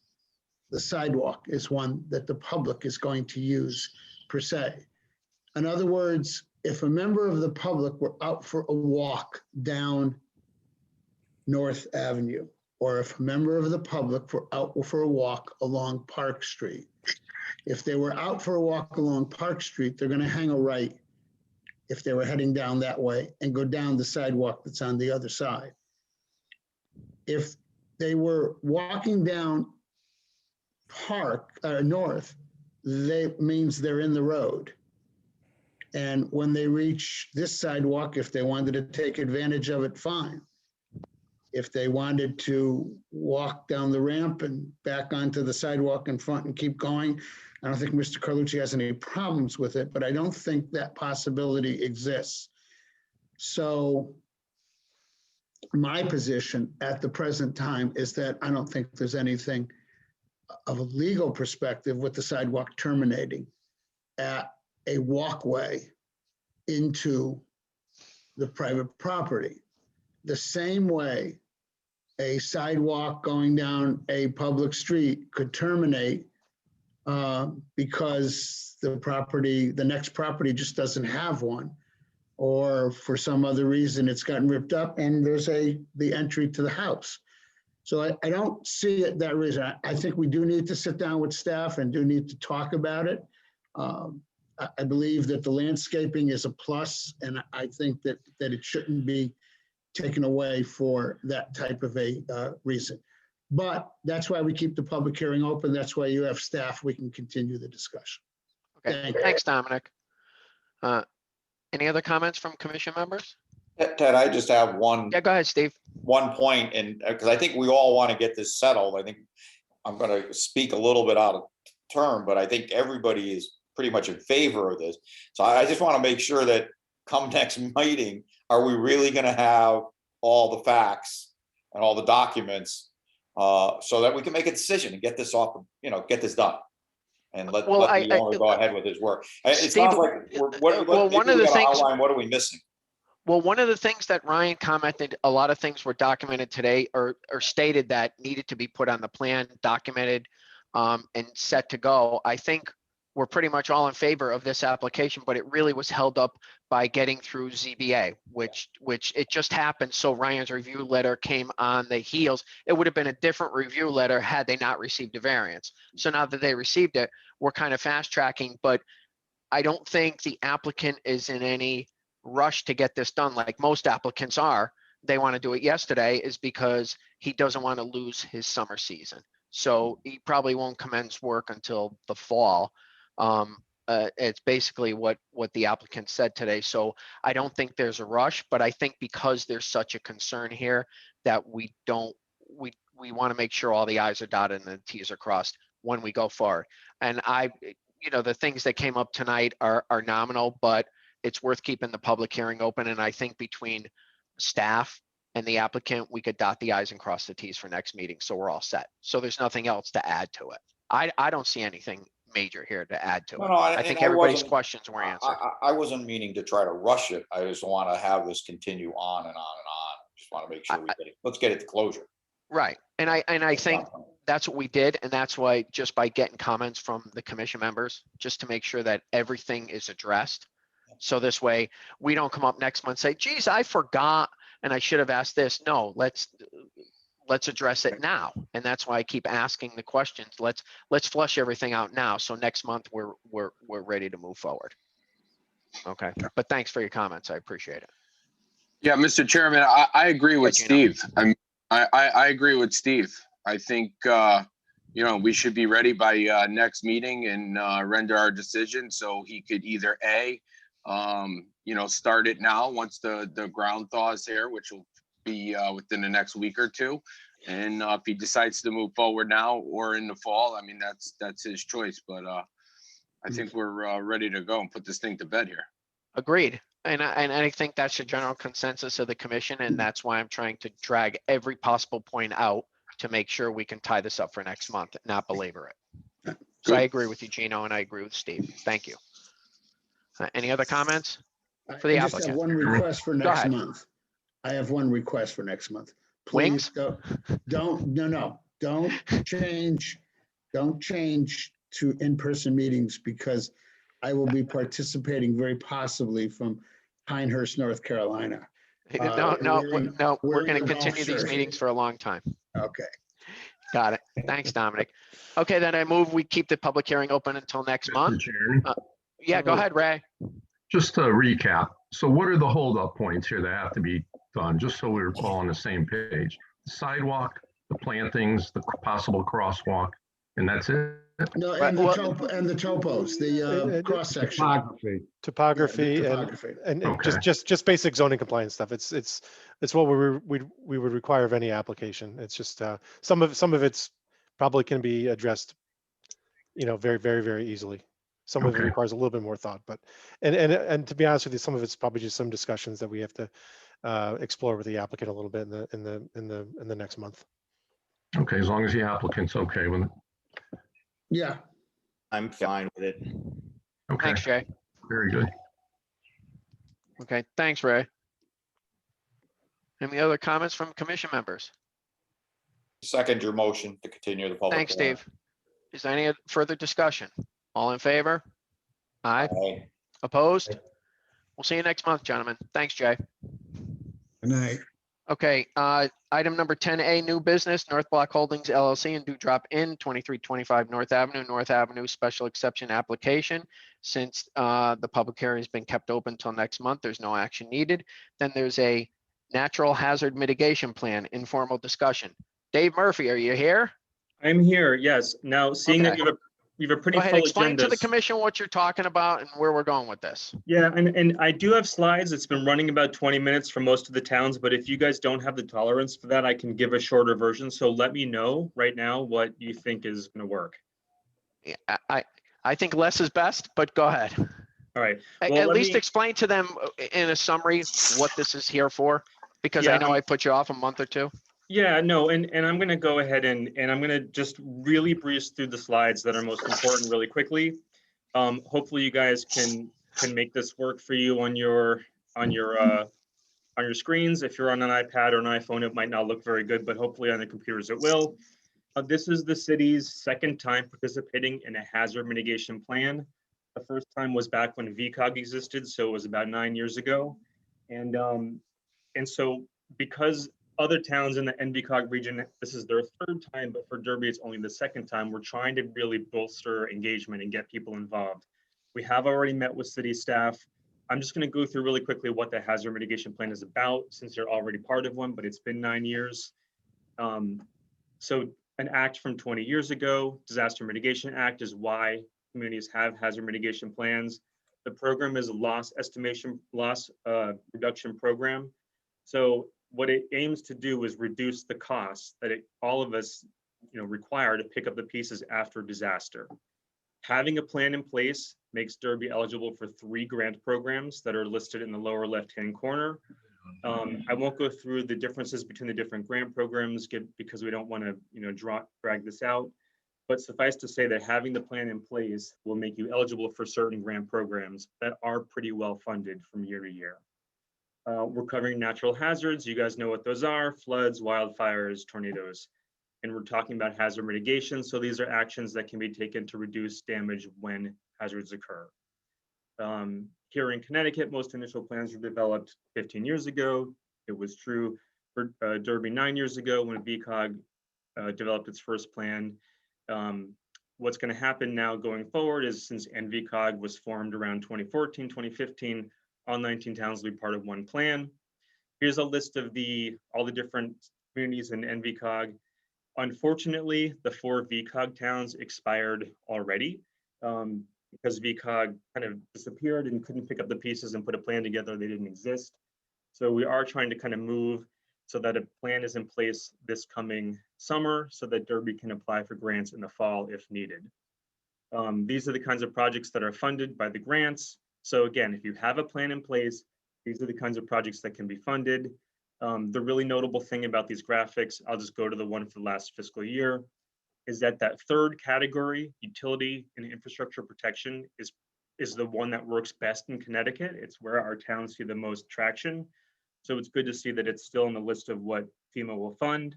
the sidewalk is one that the public is going to use per se. In other words, if a member of the public were out for a walk down North Avenue, or if a member of the public were out for a walk along Park Street, if they were out for a walk along Park Street, they're going to hang a right if they were heading down that way and go down the sidewalk that's on the other side. If they were walking down North, that means they're in the road. And when they reach this sidewalk, if they wanted to take advantage of it, fine. If they wanted to walk down the ramp and back onto the sidewalk in front and keep going, I don't think Mr. Carlucci has any problems with it, but I don't think that possibility exists. So my position at the present time is that I don't think there's anything of a legal perspective with the sidewalk terminating at a walkway into the private property. The same way a sidewalk going down a public street could terminate because the next property just doesn't have one, or for some other reason it's gotten ripped up and there's the entry to the house. So I don't see it that reason. I think we do need to sit down with staff and do need to talk about it. I believe that the landscaping is a plus, and I think that it shouldn't be taken away for that type of a reason. But that's why we keep the public hearing open. That's why you have staff. We can continue the discussion. Okay, thanks, Dominic. Any other comments from commission members? Ted, I just have one. Yeah, go ahead, Steve. One point, and because I think we all want to get this settled. I think I'm going to speak a little bit out of term, but I think everybody is pretty much in favor of this. So I just want to make sure that come next meeting, are we really going to have all the facts and all the documents so that we can make a decision and get this off, get this done, and let the owner go ahead with his work. It sounds like one of the things. What are we missing? Well, one of the things that Ryan commented, a lot of things were documented today or stated that needed to be put on the plan, documented, and set to go. I think we're pretty much all in favor of this application, but it really was held up by getting through ZBA, which it just happened. So Ryan's review letter came on the heels. It would have been a different review letter had they not received a variance. So now that they received it, we're kind of fast tracking, but I don't think the applicant is in any rush to get this done like most applicants are. They want to do it yesterday is because he doesn't want to lose his summer season. So he probably won't commence work until the fall. It's basically what the applicant said today. So I don't think there's a rush, but I think because there's such a concern here that we want to make sure all the I's are dotted and the T's are crossed when we go forward. And the things that came up tonight are nominal, but it's worth keeping the public hearing open. And I think between staff and the applicant, we could dot the I's and cross the T's for next meeting. So we're all set. So there's nothing else to add to it. I don't see anything major here to add to it. I think everybody's questions were answered. I wasn't meaning to try to rush it. I just want to have this continue on and on and on. Just want to make sure let's get it to closure. Right. And I think that's what we did. And that's why just by getting comments from the commission members, just to make sure that everything is addressed. So this way we don't come up next month and say, geez, I forgot and I should have asked this. No, let's address it now. And that's why I keep asking the questions. Let's flush everything out now. So next month we're ready to move forward. Okay. But thanks for your comments. I appreciate it. Yeah, Mr. Chairman, I agree with Steve. I agree with Steve. I think, we should be ready by next meeting and render our decision. So he could either start it now once the ground thaws here, which will be within the next week or two. And if he decides to move forward now or in the fall, I mean, that's his choice. But I think we're ready to go and put this thing to bed here. Agreed. And I think that's the general consensus of the commission. And that's why I'm trying to drag every possible point out to make sure we can tie this up for next month, not belabor it. So I agree with you, Gino, and I agree with Steve. Thank you. Any other comments for the I just have applicant? one request for next month. I have one request for next month. Please Wings? don't change don't change to in-person meetings because I will be participating very possibly from Pinehurst, North Carolina. No, wearing- we're wearing going a to golf continue these shirt. meetings for a long time. Okay. Got it. Thanks, Dominic. Okay, then I move we keep the public hearing open until next Mr. month. Chairman, Yeah, go ahead, Ray. just to recap, so what are the holdup points here that have to be done, just so we're all on the same page? Sidewalk, the plantings, the possible crosswalk, and that's it? No, Right, and well- the topos, the cross section. Topography. Topography and, Topography. and Okay. just basic zoning compliance stuff. It's what we would require of any application. It's just some of it's probably can be addressed, very easily. Some of it Okay. requires a little bit more thought, but and to be honest with you, some of it's probably just some discussions that we have to explore with the applicant a little bit in the next month. Okay, as long as the applicant's okay with it. Yeah, I'm fine with it. Okay, Thanks, Jay. very good. Okay, thanks, Ray. Any other comments from commission members? Second your motion to continue the public. Thanks, hearing. Steve. Is there any further discussion? All in favor? Aye. Aye. Opposed? We'll see you next month, gentlemen. Thanks, Jay. Good night. Okay, item number 10A, new business, North Block Holdings LLC and Dewdrop Inn, 2325 North Avenue, special exception application. Since the public hearing has been kept open till next month, there's no action needed. Then there's a natural hazard mitigation plan, informal discussion. Dave Murphy, are you here? I'm here, yes. Now, seeing that Okay. you have a pretty Go ahead, full explain to the agenda. commission what you're talking about and where we're going with this. Yeah, and I do have slides. It's been running about 20 minutes for most of the towns, but if you guys don't have the tolerance for that, I can give a shorter version. So let me know right now what you think is going to work. Yeah, I think less is best, but go ahead. All right. At Well, let least me- explain to them in a summary what this is here for, because I Yeah, know I put you off a month or two. Yeah, no, and I'm going to go ahead and I'm going to just really breeze through the slides that are most important really quickly. Hopefully you guys can make this work for you on your screens. If you're on an iPad or an iPhone, it might not look very good, but hopefully on the computers it will. This is the city's second time participating in a hazard mitigation plan. The first time was back when VCOG existed, so it was about 9 years ago. And so because other towns in the NVCOG region, this is their third time, but for Derby, it's only the second time. We're trying to really bolster engagement and get people involved. We have already met with city staff. I'm just going to go through really quickly what the hazard mitigation plan is about, since you're already part of one, but it's been 9 years. So an act from 20 years ago, Disaster Mitigation Act, is why communities have hazard mitigation plans. The program is a loss reduction program. So what it aims to do is reduce the costs that all of us require to pick up the pieces after disaster. Having a plan in place makes Derby eligible for 3 grant programs that are listed in the lower left-hand corner. I won't go through the differences between the different grant programs because we don't want to drag this out. But suffice to say that having the plan in place will make you eligible for certain grant programs that are pretty well funded from year to year. We're covering natural hazards. You guys know what those are: floods, wildfires, tornadoes. And we're talking about hazard mitigation. So these are actions that can be taken to reduce damage when hazards occur. Here in Connecticut, most initial plans were developed 15 years ago. It was true for Derby 9 years ago when VCOG developed its first plan. What's going to happen now going forward is, since NVCOG was formed around 2014, 2015, all 19 towns will be part of one plan. Here's a list of all the different communities in NVCOG. Unfortunately, the 4 VCOG towns expired already because VCOG kind of disappeared and couldn't pick up the pieces and put a plan together. They didn't exist. So we are trying to kind of move so that a plan is in place this coming summer so that Derby can apply for grants in the fall if needed. These are the kinds of projects that are funded by the grants. So again, if you have a plan in place, these are the kinds of projects that can be funded. The really notable thing about these graphics, I'll just go to the one for the last fiscal year, is that third category, utility and infrastructure protection, is the one that works best in Connecticut. It's where our towns see the most traction. So it's good to see that it's still on the list of what FEMA will fund.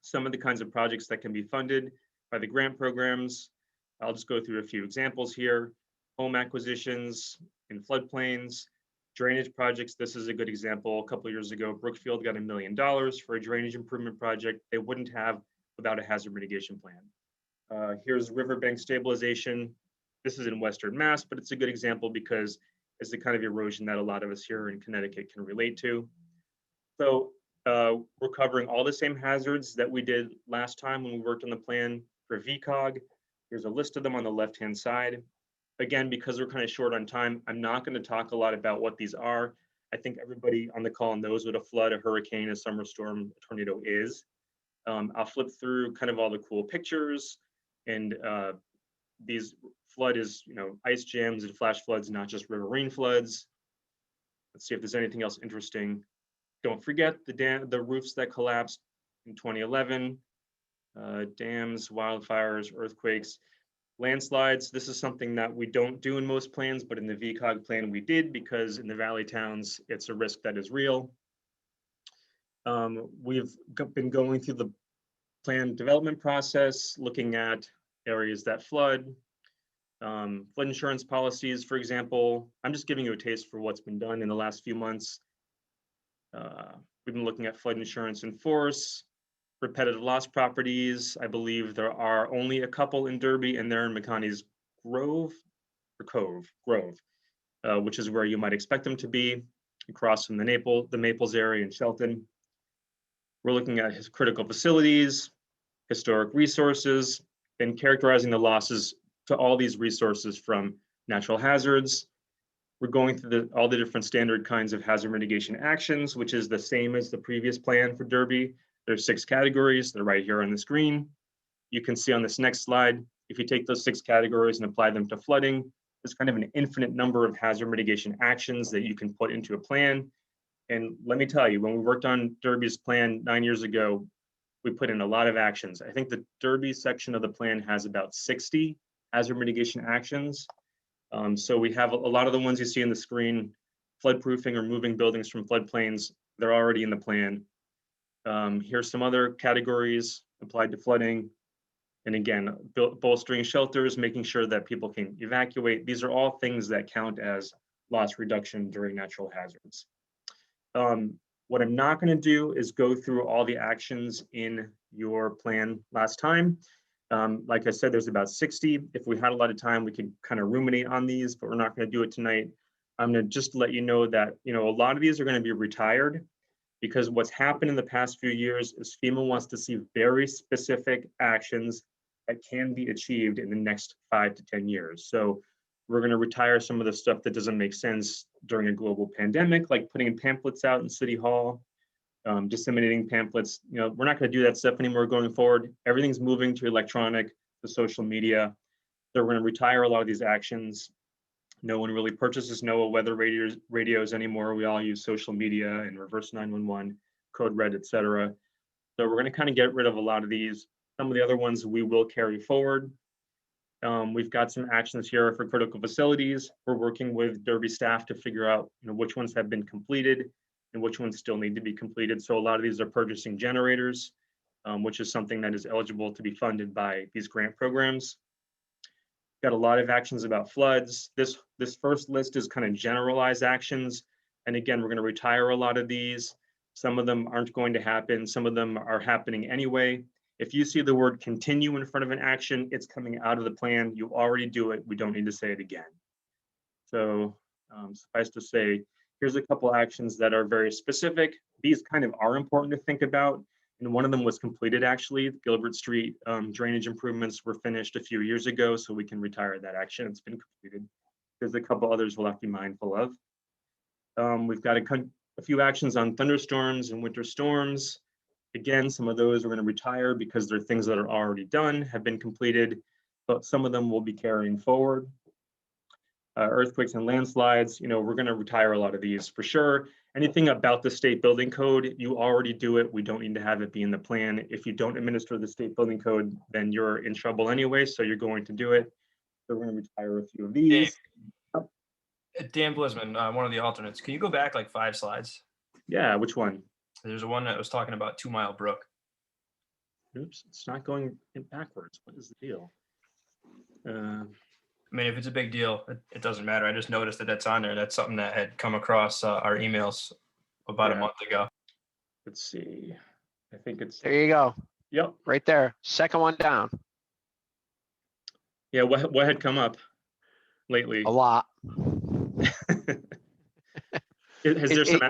Some of the kinds of projects that can be funded by the grant programs. I'll just go through a few examples here. Home acquisitions in floodplains, drainage projects. This is a good example. A couple of years ago, Brookfield got $1 million for a drainage improvement project they wouldn't have without a hazard mitigation plan. Here's riverbank stabilization. This is in Western Mass, but it's a good example because it's the kind of erosion that a lot of us here in Connecticut can relate to. So we're covering all the same hazards that we did last time when we worked on the plan for VCOG. Here's a list of them on the left-hand side. Again, because we're kind of short on time, I'm not going to talk a lot about what these are. I think everybody on the call knows what a flood, a hurricane, a summer storm, a tornado is. I'll flip through kind of all the cool pictures, and these flood is, ice jams and flash floods, not just riverine floods. Let's see if there's anything else interesting. Don't forget the roofs that collapsed in 2011, dams, wildfires, earthquakes. Landslides, this is something that we don't do in most plans, but in the VCOG plan we did, because in the valley towns, it's a risk that is real. We've been going through the plan development process, looking at areas that flood insurance policies, for example. I'm just giving you a taste for what's been done in the last few months. We've been looking at flood insurance in force, repetitive loss properties. I believe there are only a couple in Derby, and they're in McConney's Grove, which is where you might expect them to be, across from the Maples area in Shelton. We're looking at his critical facilities, historic resources, and characterizing the losses to all these resources from natural hazards. We're going through all the different standard kinds of hazard mitigation actions, which is the same as the previous plan for Derby. There's 6 categories. They're right here on the screen. You can see on this next slide, if you take those 6 categories and apply them to flooding, there's kind of an infinite number of hazard mitigation actions that you can put into a plan. And let me tell you, when we worked on Derby's plan 9 years ago, we put in a lot of actions. I think the Derby section of the plan has about 60 hazard mitigation actions. So we have a lot of the ones you see on the screen, floodproofing or moving buildings from floodplains, they're already in the plan. Here's some other categories applied to flooding. And again, bolstering shelters, making sure that people can evacuate. These are all things that count as loss reduction during natural hazards. What I'm not going to do is go through all the actions in your plan last time. Like I said, there's about 60. If we had a lot of time, we could kind of ruminate on these, but we're not going to do it tonight. I'm going to just let you know that, a lot of these are going to be retired, because what's happened in the past few years is FEMA wants to see very specific actions that can be achieved in the next 5 to 10 years. So we're going to retire some of the stuff that doesn't make sense during a global pandemic, like putting pamphlets out in City Hall, disseminating pamphlets. We're not going to do that stuff anymore going forward. Everything's moving to electronic, to social media. So we're going to retire a lot of these actions. No one really purchases NOAA weather radios anymore. We all use social media and reverse 911, code red, etc. So we're going to kind of get rid of a lot of these. Some of the other ones we will carry forward. We've got some actions here for critical facilities. We're working with Derby staff to figure out which ones have been completed and which ones still need to be completed. So a lot of these are purchasing generators, which is something that is eligible to be funded by these grant programs. Got a lot of actions about floods. This first list is kind of generalized actions. And again, we're going to retire a lot of these. Some of them aren't going to happen. Some of them are happening anyway. If you see the word continue in front of an action, it's coming out of the plan. You already do it. We don't need to say it again. So suffice to say, here's a couple actions that are very specific. These kind of are important to think about. And one of them was completed, actually. Gilbert Street drainage improvements were finished a few years ago, so we can retire that action. It's been completed. There's a couple others we'll have to be mindful of. We've got a few actions on thunderstorms and winter storms. Again, some of those we're going to retire because they're things that are already done, have been completed, but some of them will be carrying forward. Earthquakes and landslides, we're going to retire a lot of these for sure. Anything about the state building code, you already do it. We don't need to have it be in the plan. If you don't administer the state building code, then you're in trouble anyway, so you're going to do it. So we're going to retire a few of these. Dan Blisman, one of the alternates. Can you go back like 5 slides? Yeah, which one? There's one that was talking about 2 Mile Brook. Oops, it's not going backwards. What is the deal? I mean, if it's a big deal, it doesn't matter. I just noticed that that's on there. That's something that had come across our emails about a Yeah. month ago. Let's see. I think it's, There you go, yep. right there. Second one down. Yeah, what had come up lately? A lot. Has there some,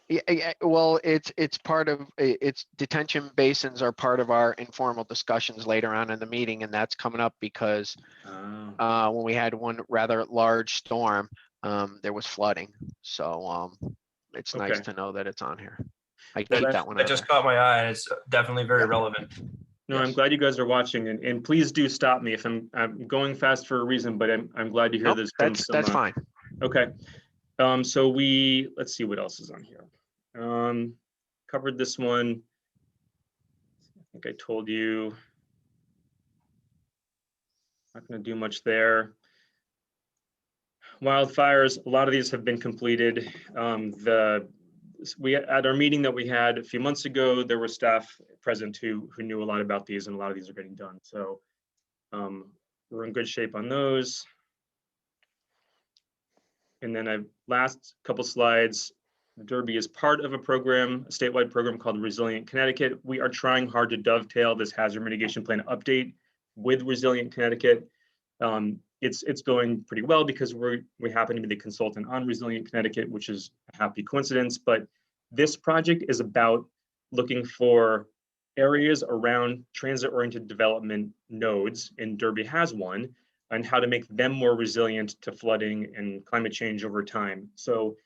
Yeah, well, it's part of, it's detention basins are part of our informal discussions later on in the meeting, and that's coming up because when we had one rather large storm, there was flooding. So it's nice Okay. to know that it's on here. I Well, keep that one That on just there. caught my eye. And it's definitely very relevant. no, I'm Yes. glad you guys are watching, and please do stop me if I'm going fast for a reason, but I'm glad to hear Nope, there's that's fine. Okay. So let's see what else is on here. Covered this one. I think I told you. Not going to do much there. Wildfires, a lot of these have been completed. At our meeting that we had a few months ago, there were staff present who knew a lot about these, and a lot of these are getting done. So we're in good shape on those. And then last couple slides, Derby is part of a program, a statewide program called Resilient Connecticut. We are trying hard to dovetail this hazard mitigation plan update with Resilient Connecticut. It's going pretty well because we happen to be the consultant on Resilient Connecticut, which is a happy coincidence. But this project is about looking for areas around transit-oriented development nodes, and Derby has one, and how to make them more resilient to flooding and climate change over time. So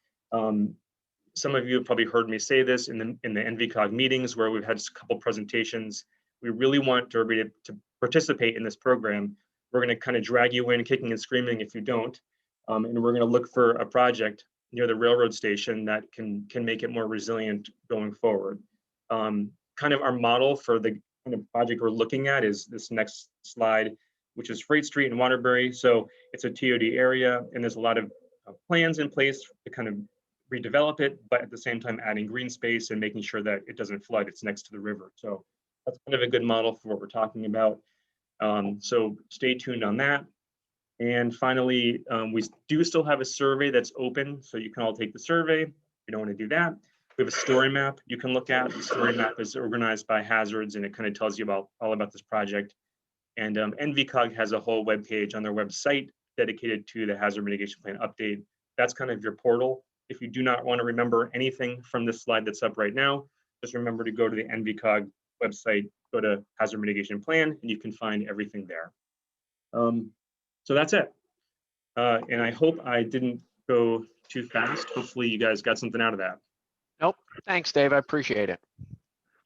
some of you have probably heard me say this in the NVCOG meetings where we've had a couple presentations. We really want Derby to participate in this program. We're going to kind of drag you in kicking and screaming if you don't. And we're going to look for a project near the railroad station that can make it more resilient going forward. Kind of our model for the kind of project we're looking at is this next slide, which is Freight Street in Waterbury. So it's a TOD area, and there's a lot of plans in place to kind of redevelop it, but at the same time adding green space and making sure that it doesn't flood. It's next to the river. So that's kind of a good model for what we're talking about. So stay tuned on that. And finally, we do still have a survey that's open, so you can all take the survey. If you don't want to do that, we have a story map you can look at. The story map is organized by hazards, and it kind of tells you all about this project. And NVCOG has a whole web page on their website dedicated to the hazard mitigation plan update. That's kind of your portal. If you do not want to remember anything from this slide that's up right now, just remember to go to the NVCOG website, go to hazard mitigation plan, and you can find everything there. So that's it. And I hope I didn't go too fast. Hopefully you guys got something out of that. Nope. Thanks, Dave. I appreciate it.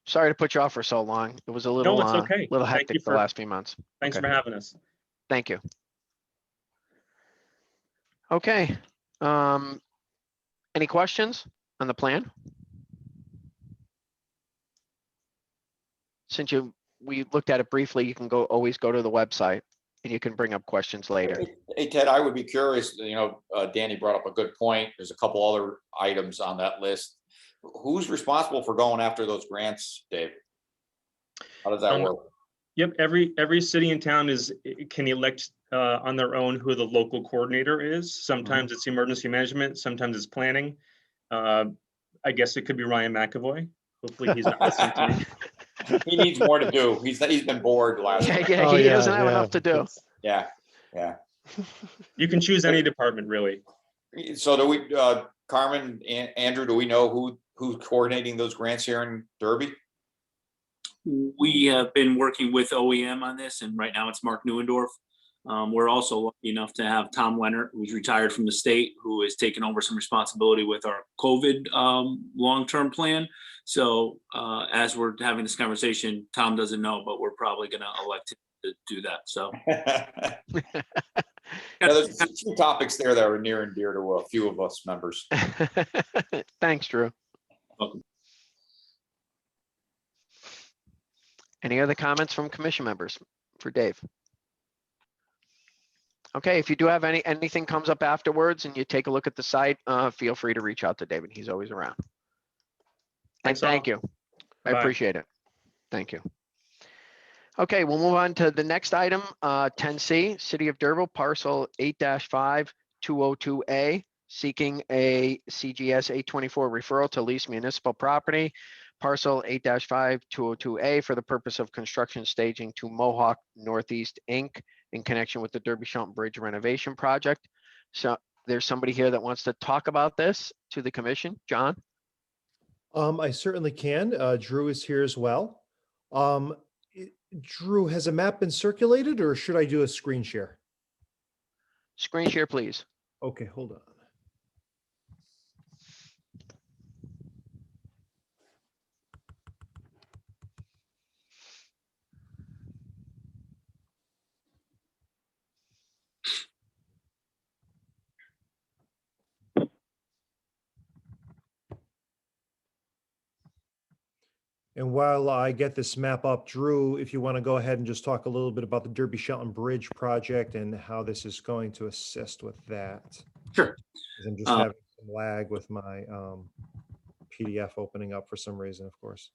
Sorry to put you off for so long. It was a little, No, it's okay. little Thank you hectic the last few months. Thanks Okay. for having us. Thank you. Okay. Any questions on the plan? Since we looked at it briefly, you can always go to the website and you can bring up questions later. Hey, Ted, I would be curious, Danny brought up a good point. There's a couple other items on that list. Who's responsible for going after those grants, Dave? How does that work? Yep, every city and town can elect on their own who the local coordinator is. Sometimes it's emergency management, sometimes it's planning. I guess it could be Ryan McAvoy. Hopefully he's not listening to me. He needs more to do. He's been bored last week. Yeah, he doesn't have enough to do. Yeah. You can choose any department, really. So do we, Carmen and Andrew, do we know who's coordinating those grants here in Derby? We have been working with OEM on this, and right now it's Mark Neuendorf. We're also lucky enough to have Tom Leonard, who's retired from the state, who has taken over some responsibility with our COVID long-term plan. So as we're having this conversation, Tom doesn't know, but we're probably going to elect him to do that. So there's a few topics there that are near and dear to a few of us members. Thanks, Drew. Welcome. Any other comments from commission members for Dave? Okay, if you do have anything comes up afterwards and you take a look at the site, feel free to reach out to David. He's always around. And thank you. I appreciate it. Thank you. Okay, we'll move on to the next item, 10C, City of Derby, parcel 8-5202A, seeking a CGS 824 referral to lease municipal property, parcel 8-5202A for the purpose of construction staging to Mohawk Northeast, Inc. in connection with the Derby Shelton Bridge renovation project. So there's somebody here that wants to talk about this to the commission. John? I certainly can. Drew is here as well. Drew, has a map been circulated or should I do a screen share? Screen share, please. Okay, hold on. And while I get this map up, Drew, if you want to go ahead and just talk a little bit about the Derby Shelton Bridge project and how this is going to assist with that. Sure. 'Cause I'm just having some lag with my PDF opening up for some reason, of course.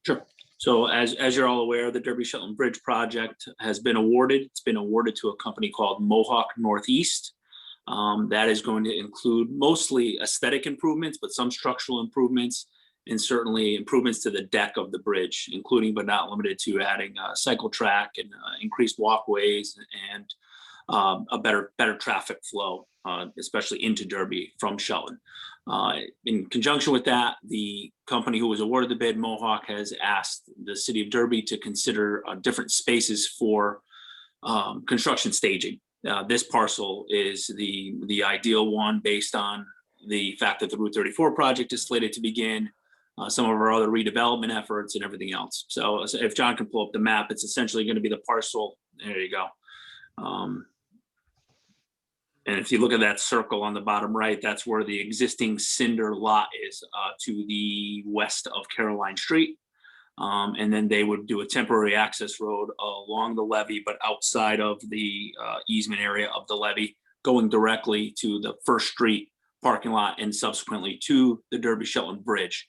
Sure. So as you're all aware, the Derby Shelton Bridge project has been awarded. It's been awarded to a company called Mohawk Northeast. That is going to include mostly aesthetic improvements, but some structural improvements, and certainly improvements to the deck of the bridge, including but not limited to adding a cycle track and increased walkways and a better traffic flow, especially into Derby from Shelton. In conjunction with that, the company who was awarded the bid, Mohawk, has asked the city of Derby to consider different spaces for construction staging. This parcel is the ideal one based on the fact that the Route 34 project is slated to begin, some of our other redevelopment efforts and everything else. So if John can pull up the map, it's essentially going to be the parcel. There you go. And if you look at that circle on the bottom right, that's where the existing cinder lot is to the west of Caroline Street. And then they would do a temporary access road along the levee, but outside of the easement area of the levee, going directly to the First Street parking lot and subsequently to the Derby Shelton Bridge.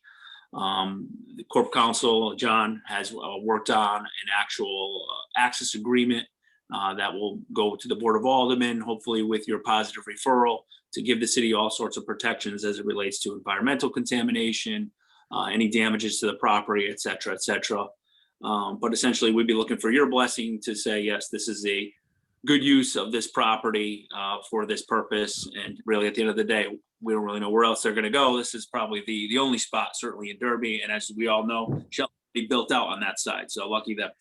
The Corp Council, John, has worked on an actual access agreement that will go to the Board of Aldermen, hopefully with your positive referral, to give the city all sorts of protections as it relates to environmental contamination, any damages to the property, et cetera, et cetera. But essentially, we'd be looking for your blessing to say, yes, this is a good use of this property for this purpose. And really, at the end of the day, we don't really know where else they're going to go. This is probably the only spot, certainly in Derby. And as we all know, Shelton will be built out on that side. So lucky them.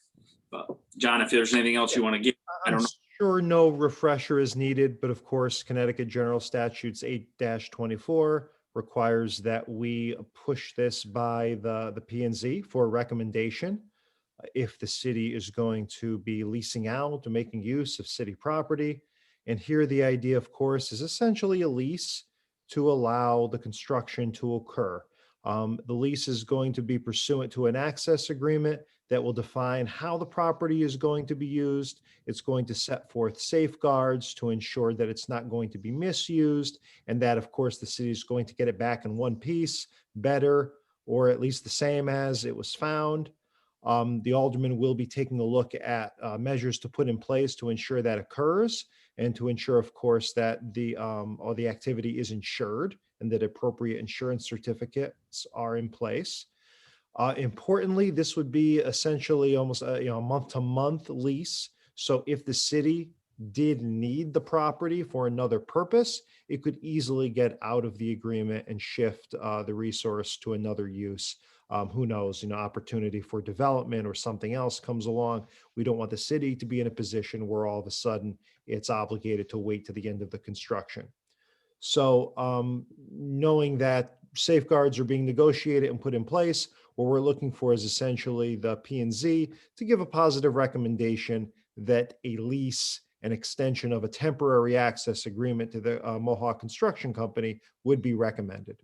But John, if there's anything else you want to give, I don't know. Sure, no refresher is needed, but of course, Connecticut General Statutes 8-24 requires that we push this by the P&Z for a recommendation. If the city is going to be leasing out or making use of city property. And here the idea, of course, is essentially a lease to allow the construction to occur. The lease is going to be pursuant to an access agreement that will define how the property is going to be used. It's going to set forth safeguards to ensure that it's not going to be misused, and that, of course, the city is going to get it back in one piece, better, or at least the same as it was found. The alderman will be taking a look at measures to put in place to ensure that occurs, and to ensure, of course, that all the activity is insured and that appropriate insurance certificates are in place. Importantly, this would be essentially almost a month-to-month lease. So if the city did need the property for another purpose, it could easily get out of the agreement and shift the resource to another use. Who knows, opportunity for development or something else comes along. We don't want the city to be in a position where all of a sudden it's obligated to wait to the end of the construction. So knowing that safeguards are being negotiated and put in place, what we're looking for is essentially the P&Z to give a positive recommendation that a lease, an extension of a temporary access agreement to the Mohawk Construction Company would be recommended.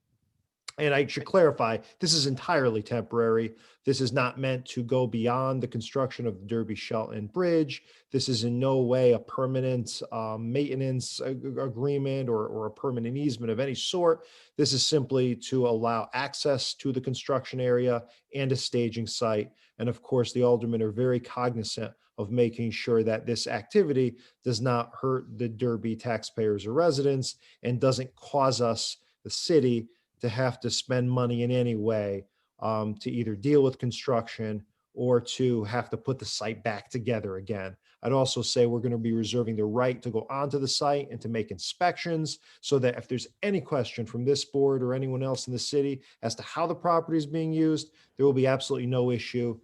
And I should clarify, this is entirely temporary. This is not meant to go beyond the construction of the Derby Shelton Bridge. This is in no way a permanent maintenance agreement or a permanent easement of any sort. This is simply to allow access to the construction area and a staging site. And of course, the aldermen are very cognizant of making sure that this activity does not hurt the Derby taxpayers or residents and doesn't cause us, the city, to have to spend money in any way to either deal with construction or to have to put the site back together again. I'd also say we're going to be reserving the right to go onto the site and to make inspections so that if there's any question from this board or anyone else in the city as to how the property is being used, there will be absolutely no issue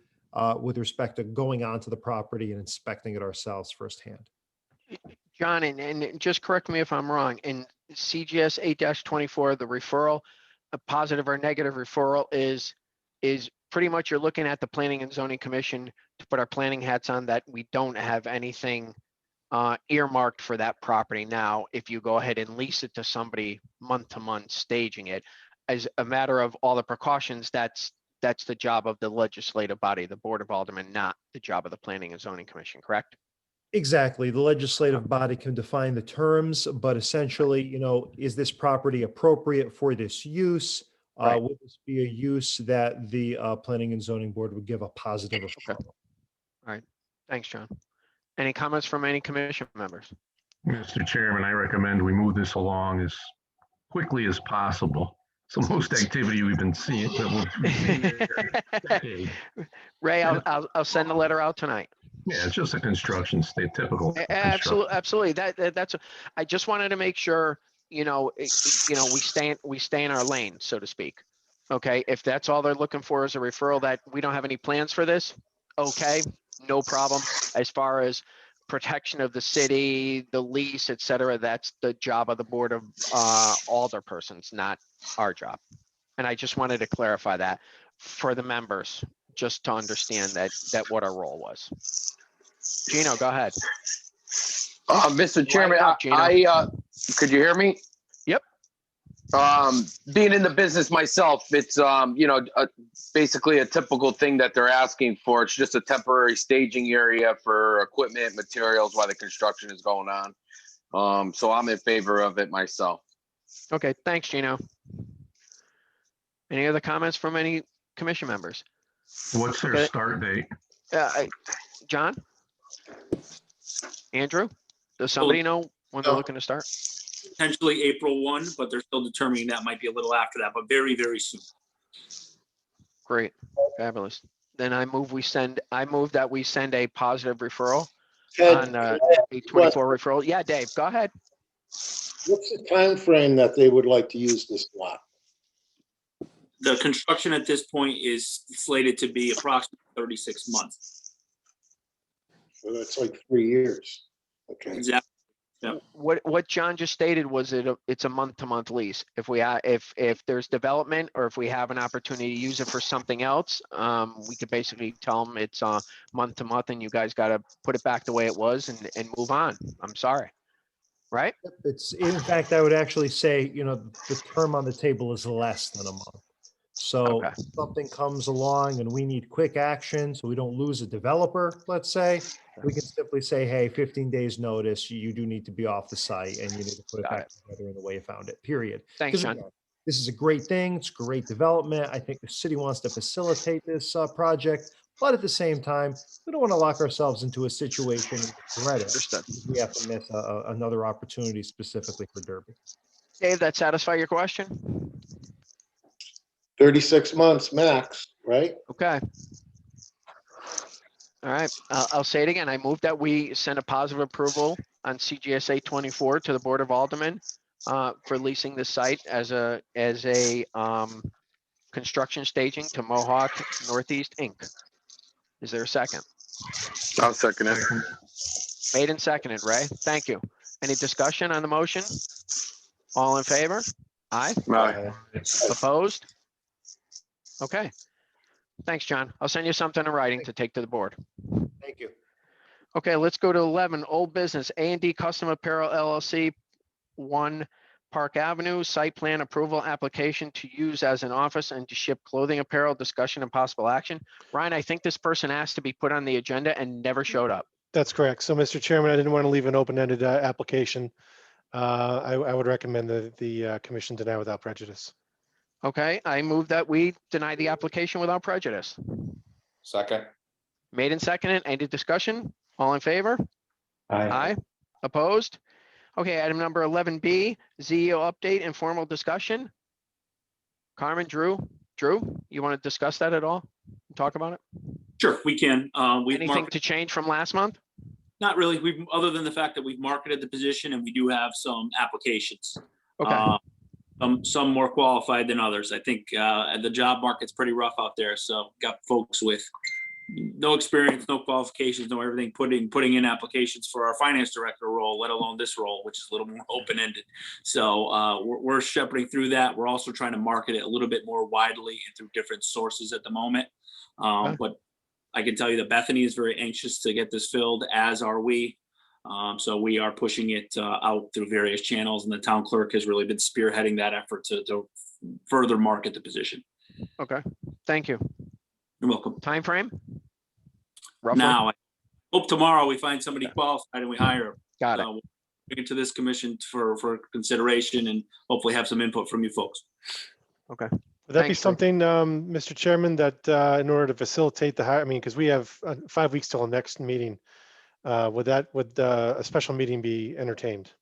with respect to going onto the property and inspecting it ourselves firsthand. John, and just correct me if I'm wrong, in CGS 8-24, the referral, a positive or negative referral is pretty much you're looking at the Planning and Zoning Commission to put our planning hats on that we don't have anything earmarked for that property. Now, if you go ahead and lease it to somebody month to month, staging it as a matter of all the precautions, that's the job of the legislative body, the Board of Aldermen, not the job of the Planning and Zoning Commission, correct? Exactly. The legislative body can define the terms, but essentially, is this property appropriate for this use? Right. Would this be a use that the Planning and Zoning Board would give a positive referral? All right. Thanks, John. Any comments from any commission members? Mr. Chairman, I recommend we move this along as quickly as possible. It's the most activity we've been seeing. Ray, I'll send the letter out tonight. Yeah, it's just a construction state, typical. Absolutely. That's. I just wanted to make sure, we stay in our lane, so to speak. Okay, if that's all they're looking for is a referral that we don't have any plans for this, okay, no problem. As far as protection of the city, the lease, et cetera, that's the job of the Board of Alderpersons, not our job. And I just wanted to clarify that for the members, just to understand that what our role was. Gino, go ahead. Mr. Chairman, Light it up, Gino. Could you hear me? Yep. Being in the business myself, it's basically a typical thing that they're asking for. It's just a temporary staging area for equipment, materials while the construction is going on. So I'm in favor of it myself. Okay, thanks, Gino. Any other comments from any commission members? What's their start date? John? Andrew? Does somebody know when they're looking to start? Potentially April 1, but they're still determining that might be a little after that, but very, very soon. Great, fabulous. Then I move that we send a positive referral on 824 referral. Yeah, Dave, go ahead. What's the time frame that they would like to use this lot? The construction at this point is slated to be approximately 36 months. So that's like 3 years. Okay. Exactly. Yeah. What John just stated was it's a month-to-month lease. If there's development or if we have an opportunity to use it for something else, we could basically tell them it's month-to-month and you guys got to put it back the way it was and move on. I'm sorry. Right? It's, in fact, I would actually say, the term on the table is less than a month. So if something comes along and we need quick action, so we don't lose a developer, let's say, we can simply say, hey, 15 days notice, you do need to be off the site and you need to put it back together in the way you found it, period. Thanks, John. This is a great thing. It's great development. I think the city wants to facilitate this project, but at the same time, we don't want to lock ourselves into a situation and regret it. We have to miss another opportunity specifically for Derby. Dave, that satisfy your question? 36 months max, right? Okay. All right, I'll say it again. I move that we send a positive approval on CGSA 24 to the Board of Aldermen for leasing the site as a construction staging to Mohawk Northeast Inc. Is there a second? I'll second it. Made and seconded, Ray. Thank you. Any discussion on the motion? All in favor? Aye. Aye. Opposed? Okay. Thanks, John. I'll send you something in writing to take to the board. Thank you. Okay, let's go to 11, old business, A&D Custom Apparel LLC, 1 Park Avenue, site plan approval application to use as an office and to ship clothing apparel, discussion and possible action. Ryan, I think this person asked to be put on the agenda and never showed up. That's correct. So, Mr. Chairman, I didn't want to leave an open-ended application. I would recommend that the commission deny without prejudice. Okay, I move that we deny the application without prejudice. Second. Made and seconded. Any discussion? All in favor? Aye. Opposed? Okay, item number 11B, ZEO update, informal discussion. Carmen, Drew, you want to discuss that at all? Talk about it? Sure, we can. We've Anything marketed, to change from last month? not really, other than the fact that we've marketed the position and we do have some applications. Okay. Some more qualified than others. I think the job market's pretty rough out there. So got folks with no experience, no qualifications, no everything, putting in applications for our finance director role, let alone this role, which is a little more open-ended. So we're shepherding through that. We're also trying to market it a little bit more widely and through different sources at the moment. But I can tell you that Bethany is very anxious to get this filled, as are we. So we are pushing it out through various channels, and the town clerk has really been spearheading that effort to further market the position. Okay, thank you. You're welcome. Time frame? Roughly? Now, I hope tomorrow we find somebody qualified and we hire them. Got it. We'll bring it to this commission for consideration and hopefully have some input from you folks. Okay. Would that be Thanks, Drew. something, Mr. Chairman, that in order to facilitate the hire, I mean, because we have 5 weeks till the next meeting, would a special meeting be entertained?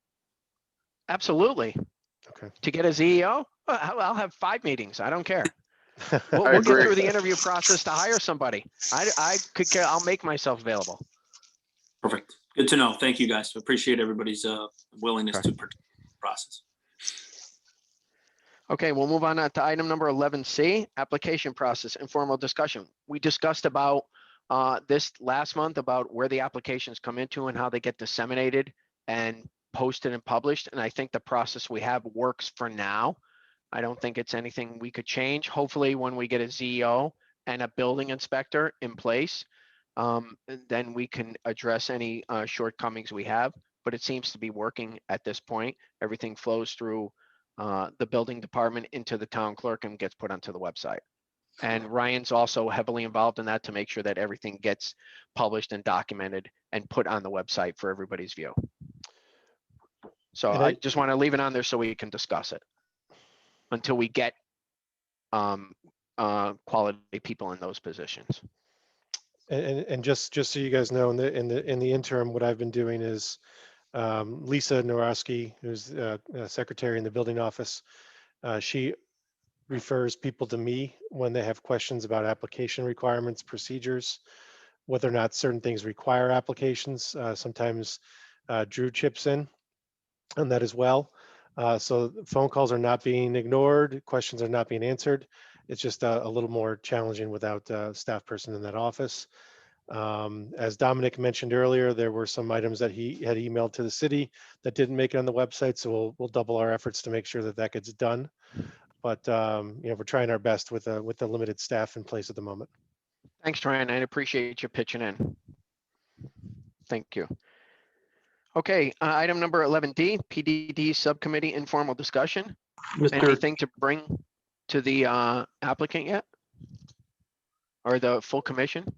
Absolutely. Okay. To get a ZEO, I'll have 5 meetings. I don't care. I We'll get agree. through the interview process to hire somebody. I'll make myself available. Perfect. Good to know. Thank you, guys. Appreciate everybody's willingness Okay. to participate in the process. Okay, we'll move on to item number 11C, application process, informal discussion. We discussed about this last month about where the applications come into and how they get disseminated and posted and published. And I think the process we have works for now. I don't think it's anything we could change. Hopefully, when we get a ZEO and a building inspector in place, then we can address any shortcomings we have. But it seems to be working at this point. Everything flows through the building department into the town clerk and gets put onto the website. And Ryan's also heavily involved in that to make sure that everything gets published and documented and put on the website for everybody's view. So And I just want to leave it on there so we can discuss it until we get quality people in those positions. And just so you guys know, in the interim, what I've been doing is Lisa Norowski, who's secretary in the building office, she refers people to me when they have questions about application requirements, procedures, whether or not certain things require applications. Sometimes Drew chips in on that as well. So phone calls are not being ignored, questions are not being answered. It's just a little more challenging without a staff person in that office. As Dominic mentioned earlier, there were some items that he had emailed to the city that didn't make it on the website. So we'll double our efforts to make sure that that gets done. But we're trying our best with the limited staff in place at the moment. Thanks, Ryan. I appreciate you pitching in. Thank you. Okay, item number 11D, PDD Subcommittee Informal Discussion. Anything to bring to the applicant yet? Or the full commission?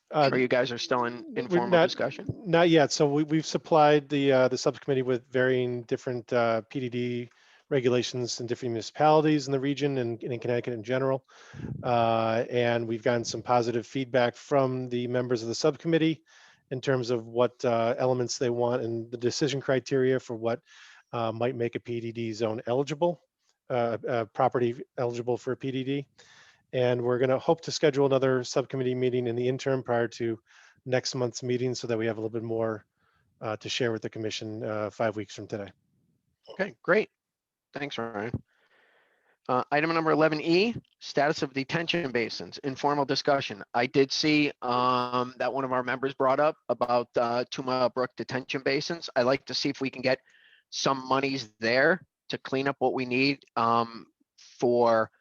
Or you guys are still in informal discussion? Not yet. So we've supplied the subcommittee with varying different PDD regulations in different municipalities in the region and in Connecticut in general. And we've gotten some positive feedback from the members of the subcommittee in terms of what elements they want and the decision criteria for what might make a PDD zone eligible, property eligible for a PDD. And we're going to hope to schedule another subcommittee meeting in the interim prior to next month's meeting so that we have a little bit more to share with the commission 5 weeks from today. Okay, great. Thanks, Ryan. Item number 11E, status of detention basins, informal discussion. I did see that one of our members brought up about 2 Mile Brook detention basins. I'd like to see if we can get some monies there to clean up what we need for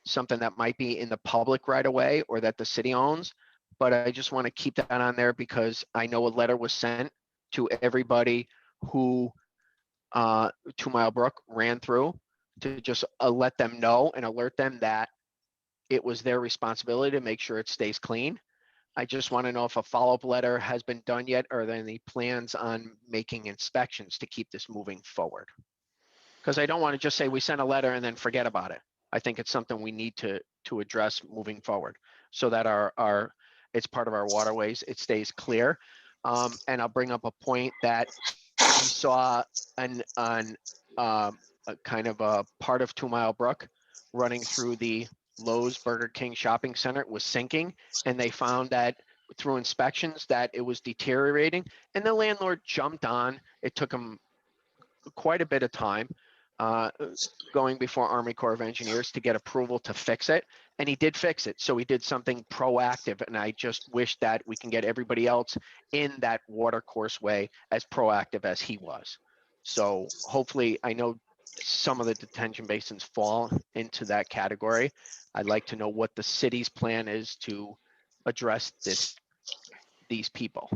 something that might be in the public right away or that the city owns. But I just want to keep that on there because I know a letter was sent to everybody who 2 Mile Brook ran through to just let them know and alert them that it was their responsibility to make sure it stays clean. I just want to know if a follow-up letter has been done yet, or are there any plans on making inspections to keep this moving forward? Because I don't want to just say we sent a letter and then forget about it. I think it's something we need to address moving forward so that it's part of our waterways, it stays clear. And I'll bring up a point that we saw a kind of a part of 2 Mile Brook running through the Lowe's Burger King shopping center was sinking, and they found that through inspections that it was deteriorating, and the landlord jumped on. It took him quite a bit of time going before Army Corps of Engineers to get approval to fix it, and he did fix it. So he did something proactive, and I just wish that we can get everybody else in that water course way as proactive as he was. So hopefully, I know some of the detention basins fall into that category. I'd like to know what the city's plan is to address these people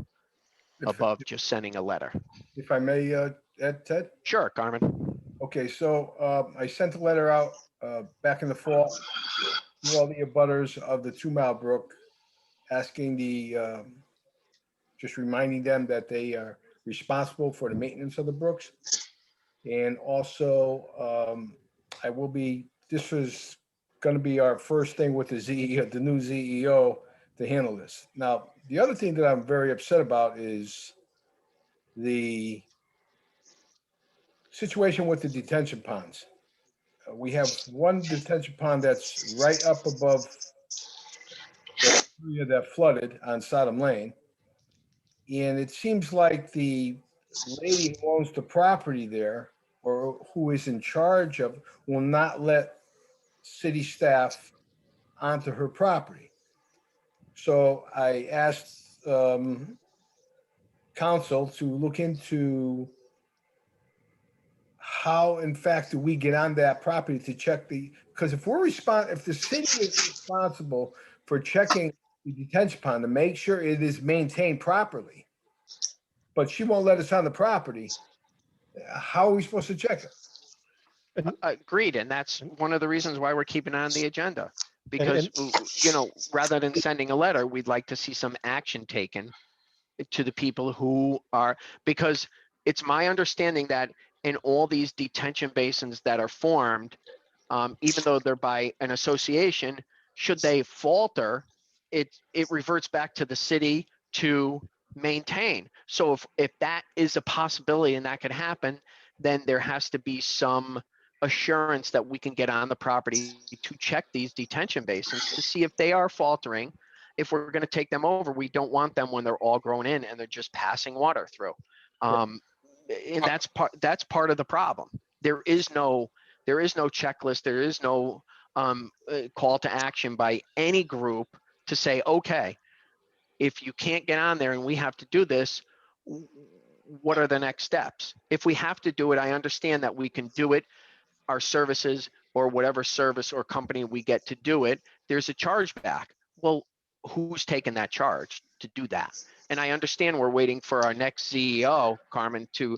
above just sending a letter. If I may, add, Ted? Sure, Carmen. Okay, so I sent a letter out back in the fall to all the abutters of the 2 Mile Brook, asking just reminding them that they are responsible for the maintenance of the brooks. And also, this was going to be our first thing with the new CEO to handle this. Now, the other thing that I'm very upset about is the situation with the detention ponds. We have one detention pond that's right up above the area that flooded on Sodom Lane. And it seems like the lady who owns the property there, or who is in charge of, will not let city staff onto her property. So I asked council to look into how, in fact, do we get on that property to check because if the city is responsible for checking the detention pond to make sure it is maintained properly, but she won't let us on the property, how are we supposed to check it? Agreed, and that's one of the reasons why we're keeping it on the agenda. Because, rather than sending a letter, we'd like to see some action taken to the people who are, because it's my understanding that in all these detention basins that are formed, even though they're by an association, should they falter, it reverts back to the city to maintain. So if that is a possibility and that could happen, then there has to be some assurance that we can get on the property to check these detention basins to see if they are faltering. If we're going to take them over, we don't want them when they're all grown in and they're just passing water through. And that's part of the problem. There is no checklist. There is no call to action by any group to say, okay, if you can't get on there and we have to do this, what are the next steps? If we have to do it, I understand that we can do it. Our services or whatever service or company we get to do it, there's a charge back. Well, who's taking that charge to do that? And I understand we're waiting for our next CEO, Carmen, to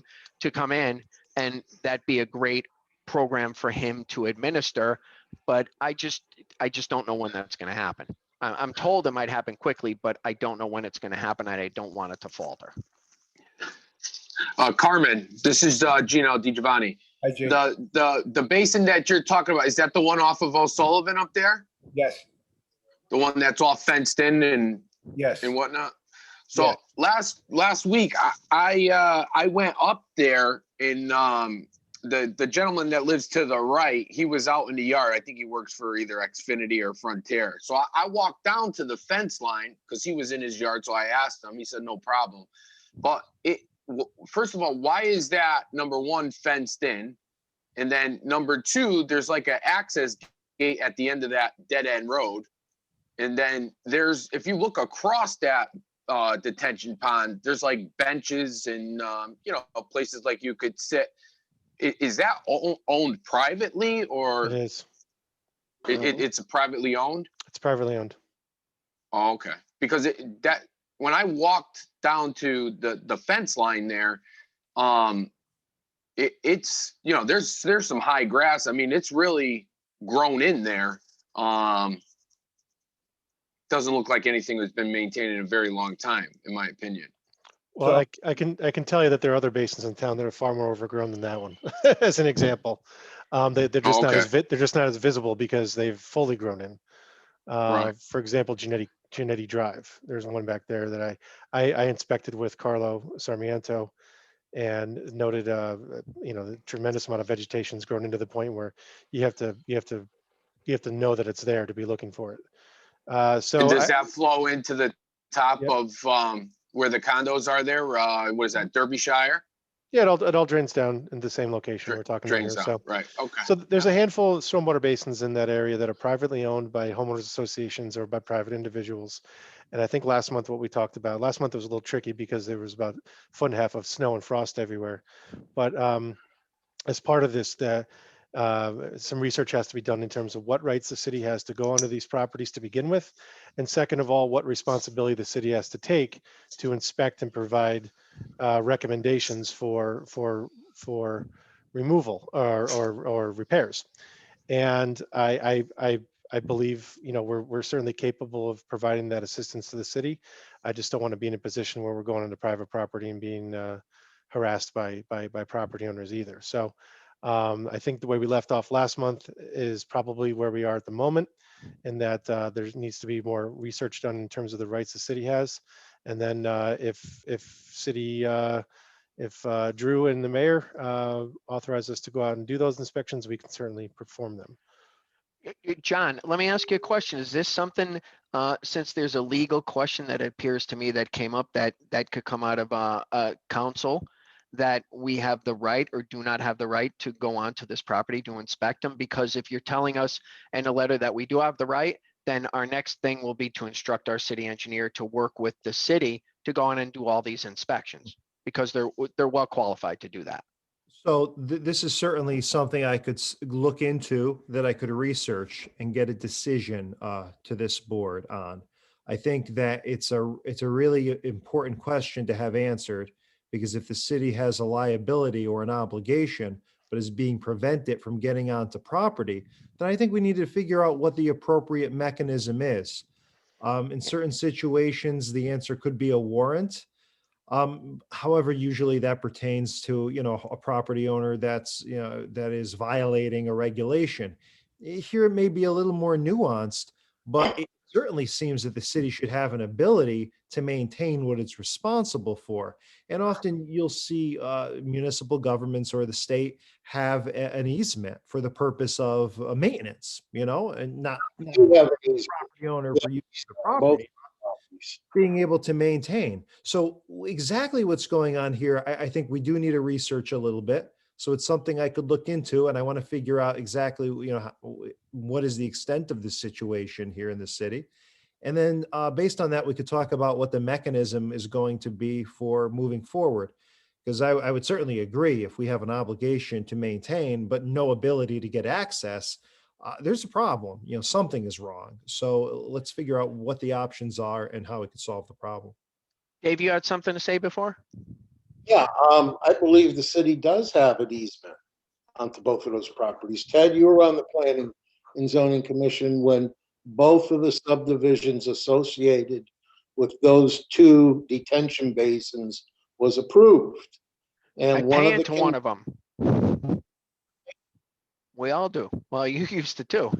come in, and that'd be a great program for him to administer. But I just don't know when that's going to happen. I'm told it might happen quickly, but I don't know when it's going to happen, and I don't want it to falter. Carmen, this is Gino DiGiovanni. Hi, Jay. The basin that you're talking about, is that the one off of O'Sullivan up there? Yes. The one that's all fenced in and yes and whatnot. So last week I went up there, and the gentleman that lives to the right, he was out in the yard. I think he works for either Xfinity or Frontier. So I walked down to the fence line because he was in his yard. So I asked him. He said no problem. But first of all, why is that, number one, fenced in? And then number two, there's like an access gate at the end of that dead end road. And then if you look across that detention pond, there's like benches and, places like you could sit. Is that owned privately, or? It is. It's privately owned? It's privately owned. Oh, okay. Because when I walked down to the fence line there, it's, you know, there's some high grass. I mean, it's really grown in there. Doesn't look like anything that's been maintained in a very long time, in my opinion. Well, I can tell you that there are other basins in town that are far more overgrown than that one, as an example. They're just not okay. they're just not as visible because they've fully grown in. Right. For example, Genetti Drive. There's one back there that I inspected with Carlo Sarmiento and noted, you know, the tremendous amount of vegetation's grown into the point where you have to know that it's there to be looking for it. And So does that flow into the top Yep. of where the condos are there? What is that, Derbyshire? yeah, it all drains down in the same location we're talking about here. Drains out, So right, okay. So there's a handful of stormwater basins in that area that are privately owned by homeowners associations or by private individuals. And I think last month what we talked about, last month it was a little tricky because there was about 1.5 feet of snow and frost everywhere. But as part of this, some research has to be done in terms of what rights the city has to go onto these properties to begin with. And second of all, what responsibility the city has to take to inspect and provide recommendations for removal or repairs. And I believe, you know, we're certainly capable of providing that assistance to the city. I just don't want to be in a position where we're going into private property and being harassed by property owners either. So I think the way we left off last month is probably where we are at the moment, in that there needs to be more research done in terms of the rights the city has. And then if Drew and the mayor authorize us to go out and do those inspections, we can certainly perform them. John, let me ask you a question. Is this something, since there's a legal question that appears to me that came up that could come out of council, that we have the right or do not have the right to go onto this property to inspect them? Because if you're telling us in a letter that we do have the right, then our next thing will be to instruct our city engineer to work with the city to go on and do all these inspections, because they're well qualified to do that. So this is certainly something I could look into, that I could research and get a decision to this board on. I think that it's a really important question to have answered, because if the city has a liability or an obligation, but is being prevented from getting onto property, then I think we need to figure out what the appropriate mechanism is. In certain situations, the answer could be a warrant. However, usually that pertains to, you know, a property owner that's, you know, that is violating a regulation. Here it may be a little more nuanced, but it certainly seems that the city should have an ability to maintain what it's responsible for. And often you'll see municipal governments or the state have an easement for the purpose of maintenance, you know, and not We do have an easement. property owner Yeah, for use of the both property, properties. being able to maintain. So exactly what's going on here, I think we do need to research a little bit. So it's something I could look into, and I want to figure out exactly, you know, what is the extent of the situation here in the city. And then based on that, we could talk about what the mechanism is going to be for moving forward. Because I would certainly agree, if we have an obligation to maintain, but no ability to get access, there's a problem. You know, something is wrong. So let's figure out what the options are and how we can solve the problem. Dave, you had something to say before? Yeah, I believe the city does have an easement onto both of those properties. Ted, you were on the Planning and Zoning Commission when both of the subdivisions associated with those two detention basins was approved. I And one pay of the into one of them. We all do. Well, you used to too.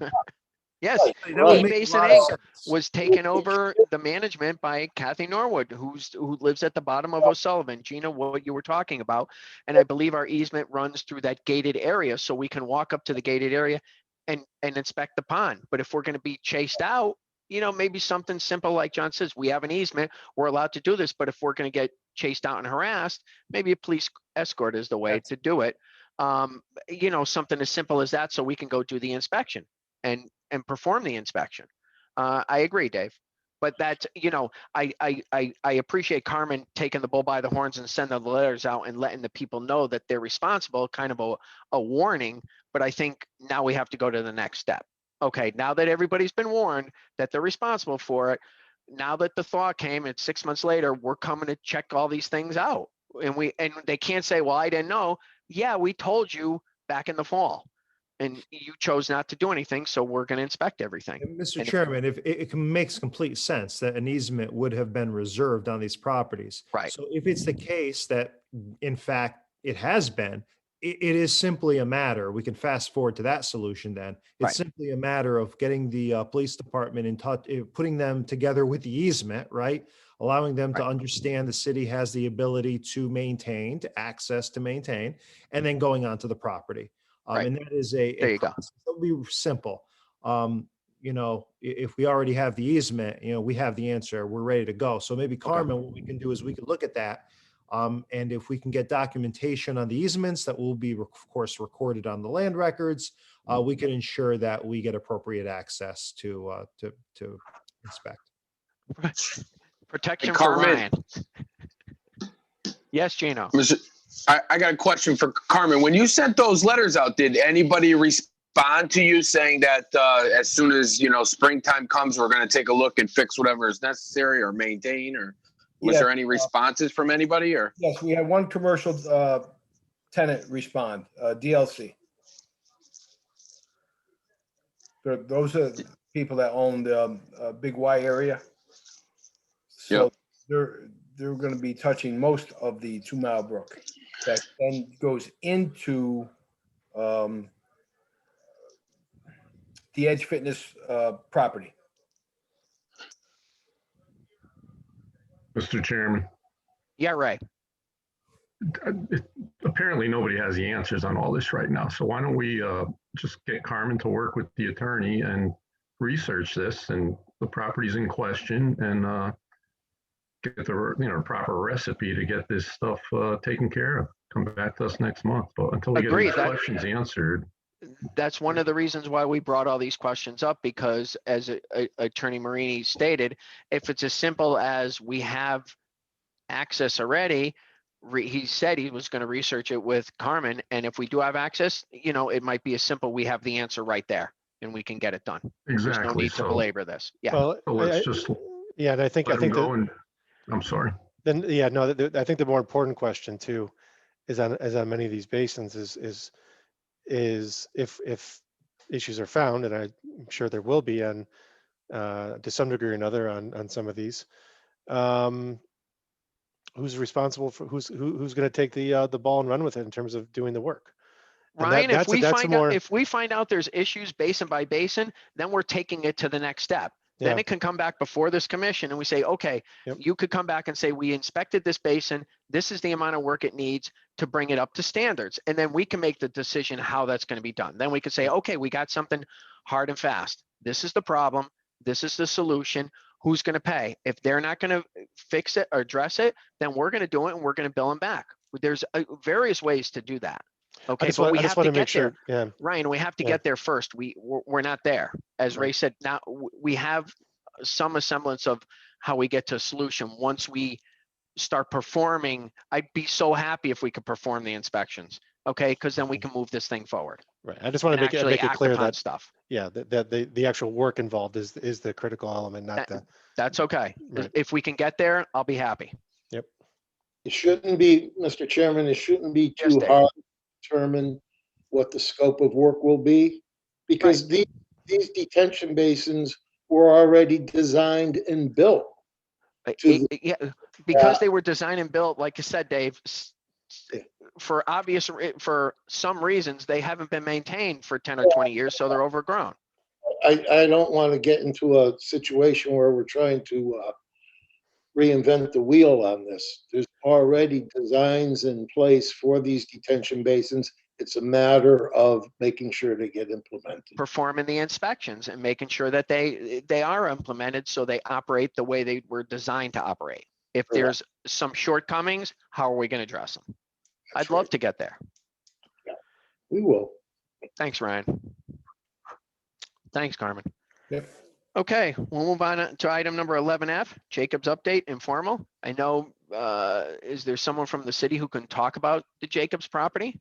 Yes, That would East make a Basin lot of Inc. sense. was taken over the management by Kathy Norwood, who lives at the bottom of O'Sullivan. Gina, what you were talking about, and I believe our easement runs through that gated area, so we can walk up to the gated area and inspect the pond. But if we're going to be chased out, you know, maybe something simple like John says, we have an easement, we're allowed to do this. But if we're going to get chased out and harassed, maybe a police escort is the way to do it. You know, something as simple as that, so we can go do the inspection and perform the inspection. I agree, Dave. But that's, you know, I appreciate taking the bull by the horns and sending the letters out and letting the people know that they're responsible, kind of a warning. But I think now we have to go to the next step. Okay, now that everybody's been warned that they're responsible for it, now that the thaw came and 6 months later, we're coming to check all these things out. And they can't say, well, I didn't know, yeah, we told you back in the fall. And you chose not to do anything, so we're gonna inspect everything. And Mr. And if- Chairman, if it makes complete sense that an easement would have been reserved on these properties. Right. So if it's the case that in fact it has been, it is simply a matter, we can fast forward to that solution then. Right. It's simply a matter of getting the police department in touch, putting them together with the easement, right? Allowing them to understand the city has the ability to maintain, to access, to maintain, and then going onto the property. Right. And that is a There you go. process that will be simple. You know, if we already have the easement, you know, we have the answer, we're ready to go. So maybe Carmen, what we can do is we can look at that. And if we can get documentation on the easements that will be, of course, recorded on the land records, we can ensure that we get appropriate access to inspect. Protection Hey, for Carmen. Ryan. Yes, Gino. I got a question for Carmen. When you sent those letters out, did anybody respond to you saying that as soon as, you know, springtime comes, we're going to take a look and fix whatever is necessary or maintain, or was Yes, there any responses from anybody, or? Yes, we had one commercial tenant respond, DLC. Those are the people that own the Big Y area. So they're going to be touching most of the 2 Mile Brook that then goes into the Edge Fitness property. Mr. Chairman, Yeah, Ray. apparently nobody has the answers on all this right now. So why don't we just get Carmen to work with the attorney and research this and the properties in question and get the, you know, proper recipe to get this stuff taken care of. Come back to us next month. But until we get Agreed. these questions answered, That's one of the reasons why we brought all these questions up, because as Attorney Marini stated, if it's as simple as we have access already, he said he was going to research it with Carmen. And if we do have access, you know, it might be as simple, we have the answer right there and we can get it done. There's no exactly. need to So belabor this. Yeah. Well, so let's just yeah, and I think let them go that, and, I'm sorry. then, yeah, no, I think the more important question too is on many of these basins is if issues are found, and I'm sure there will be on to some degree or another on some of these, who's responsible for who's going to take the ball and run with it in terms of doing the work. And Ryan, that's if we find out there's issues basin by basin, then we're taking it to the next step. Then Yeah. it can come back before this commission and we say, okay, Yep. you could come back and say, we inspected this basin. This is the amount of work it needs to bring it up to standards. And then we can make the decision how that's going to be done. Then we could say, okay, we got something hard and fast. This is the problem. This is the solution. Who's going to pay? If they're not going to fix it or address it, then we're going to do it and we're going to bill them back. There's various ways to do that. Okay, but we have to get there. Yeah. Ryan, we have to Yeah. get there first. We're not there. As Ray Right. said, now we have some semblance of how we get to a solution. Once we start performing, I'd be so happy if we could perform the inspections. Okay, because then we can move this thing forward. Right. I just want to and make it act clear upon that stuff. yeah, that the actual work involved is the critical element, not the. That's okay. Right. If we can get there, I'll be happy. Yep. It shouldn't be, Mr. Chairman, it shouldn't be Yes, too Dave. hard to determine what the scope of work will be. Because these detention basins were already designed and built. Yeah, because they were designed and built, like you said, Dave, for some reasons, they haven't been maintained for 10 or 20 years, so they're overgrown. I don't want to get into a situation where we're trying to reinvent the wheel on this. There's already designs in place for these detention basins. It's a matter of making sure they get implemented. Performing the inspections and making sure that they are implemented so they operate the way they were designed to operate. If there's some shortcomings, how are we going to address them? I'd love to get there. We will. Thanks, Ryan. Thanks, Carmen. Yep. Okay, we'll move on to item number 11F, Jacob's update, informal. I know, is there someone from the city who can talk about the Jacobs property?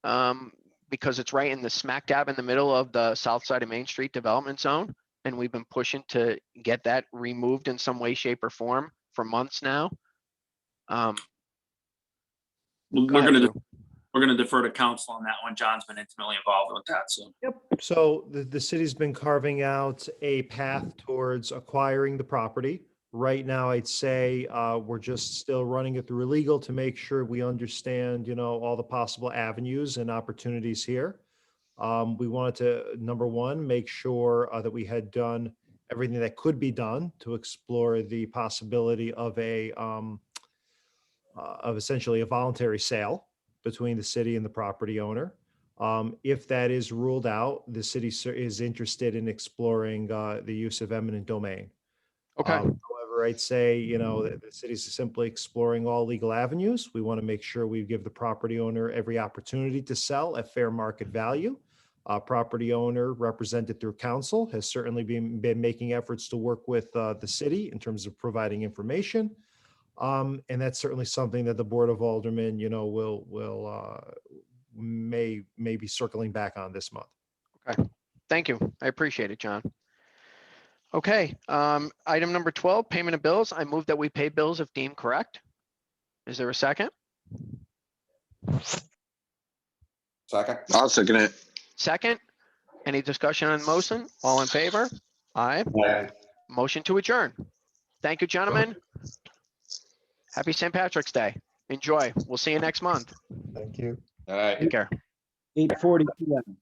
Because it's right in the smack dab in the middle of the south side of Main Street development zone. And we've been pushing to get that removed in some way, shape or form for months now. We're Go ahead, gonna Drew. we're gonna defer to council on that one. John's been intimately involved with that, so. So the city's been carving out a path towards acquiring the property. Right now, I'd say we're just still running it through legal to make sure we understand, all the possible avenues and opportunities here. We wanted to, number one, make sure that we had done everything that could be done to explore the possibility of essentially a voluntary sale between the city and the property owner. If that is ruled out, the city is interested in exploring the use of eminent domain. Okay. However, I'd say, that the city's simply exploring all legal avenues. We want to make sure we give the property owner every opportunity to sell at fair market value. Property owner represented through council has certainly been making efforts to work with the city in terms of providing information. And that's certainly something that the Board of Aldermen, may be circling back on this month. Okay, thank you. I appreciate it, John. Okay, item number 12, payment of bills. I move that we pay bills if deemed correct. Is there a second? Second. I'll second it. Second, any discussion on the motion? All in favor? Aye. Aye. Motion to adjourn. Thank you, gentlemen. Happy St. Patrick's Day. Enjoy. We'll see you next month. Thank you. All right. Take care. 8:40 PM.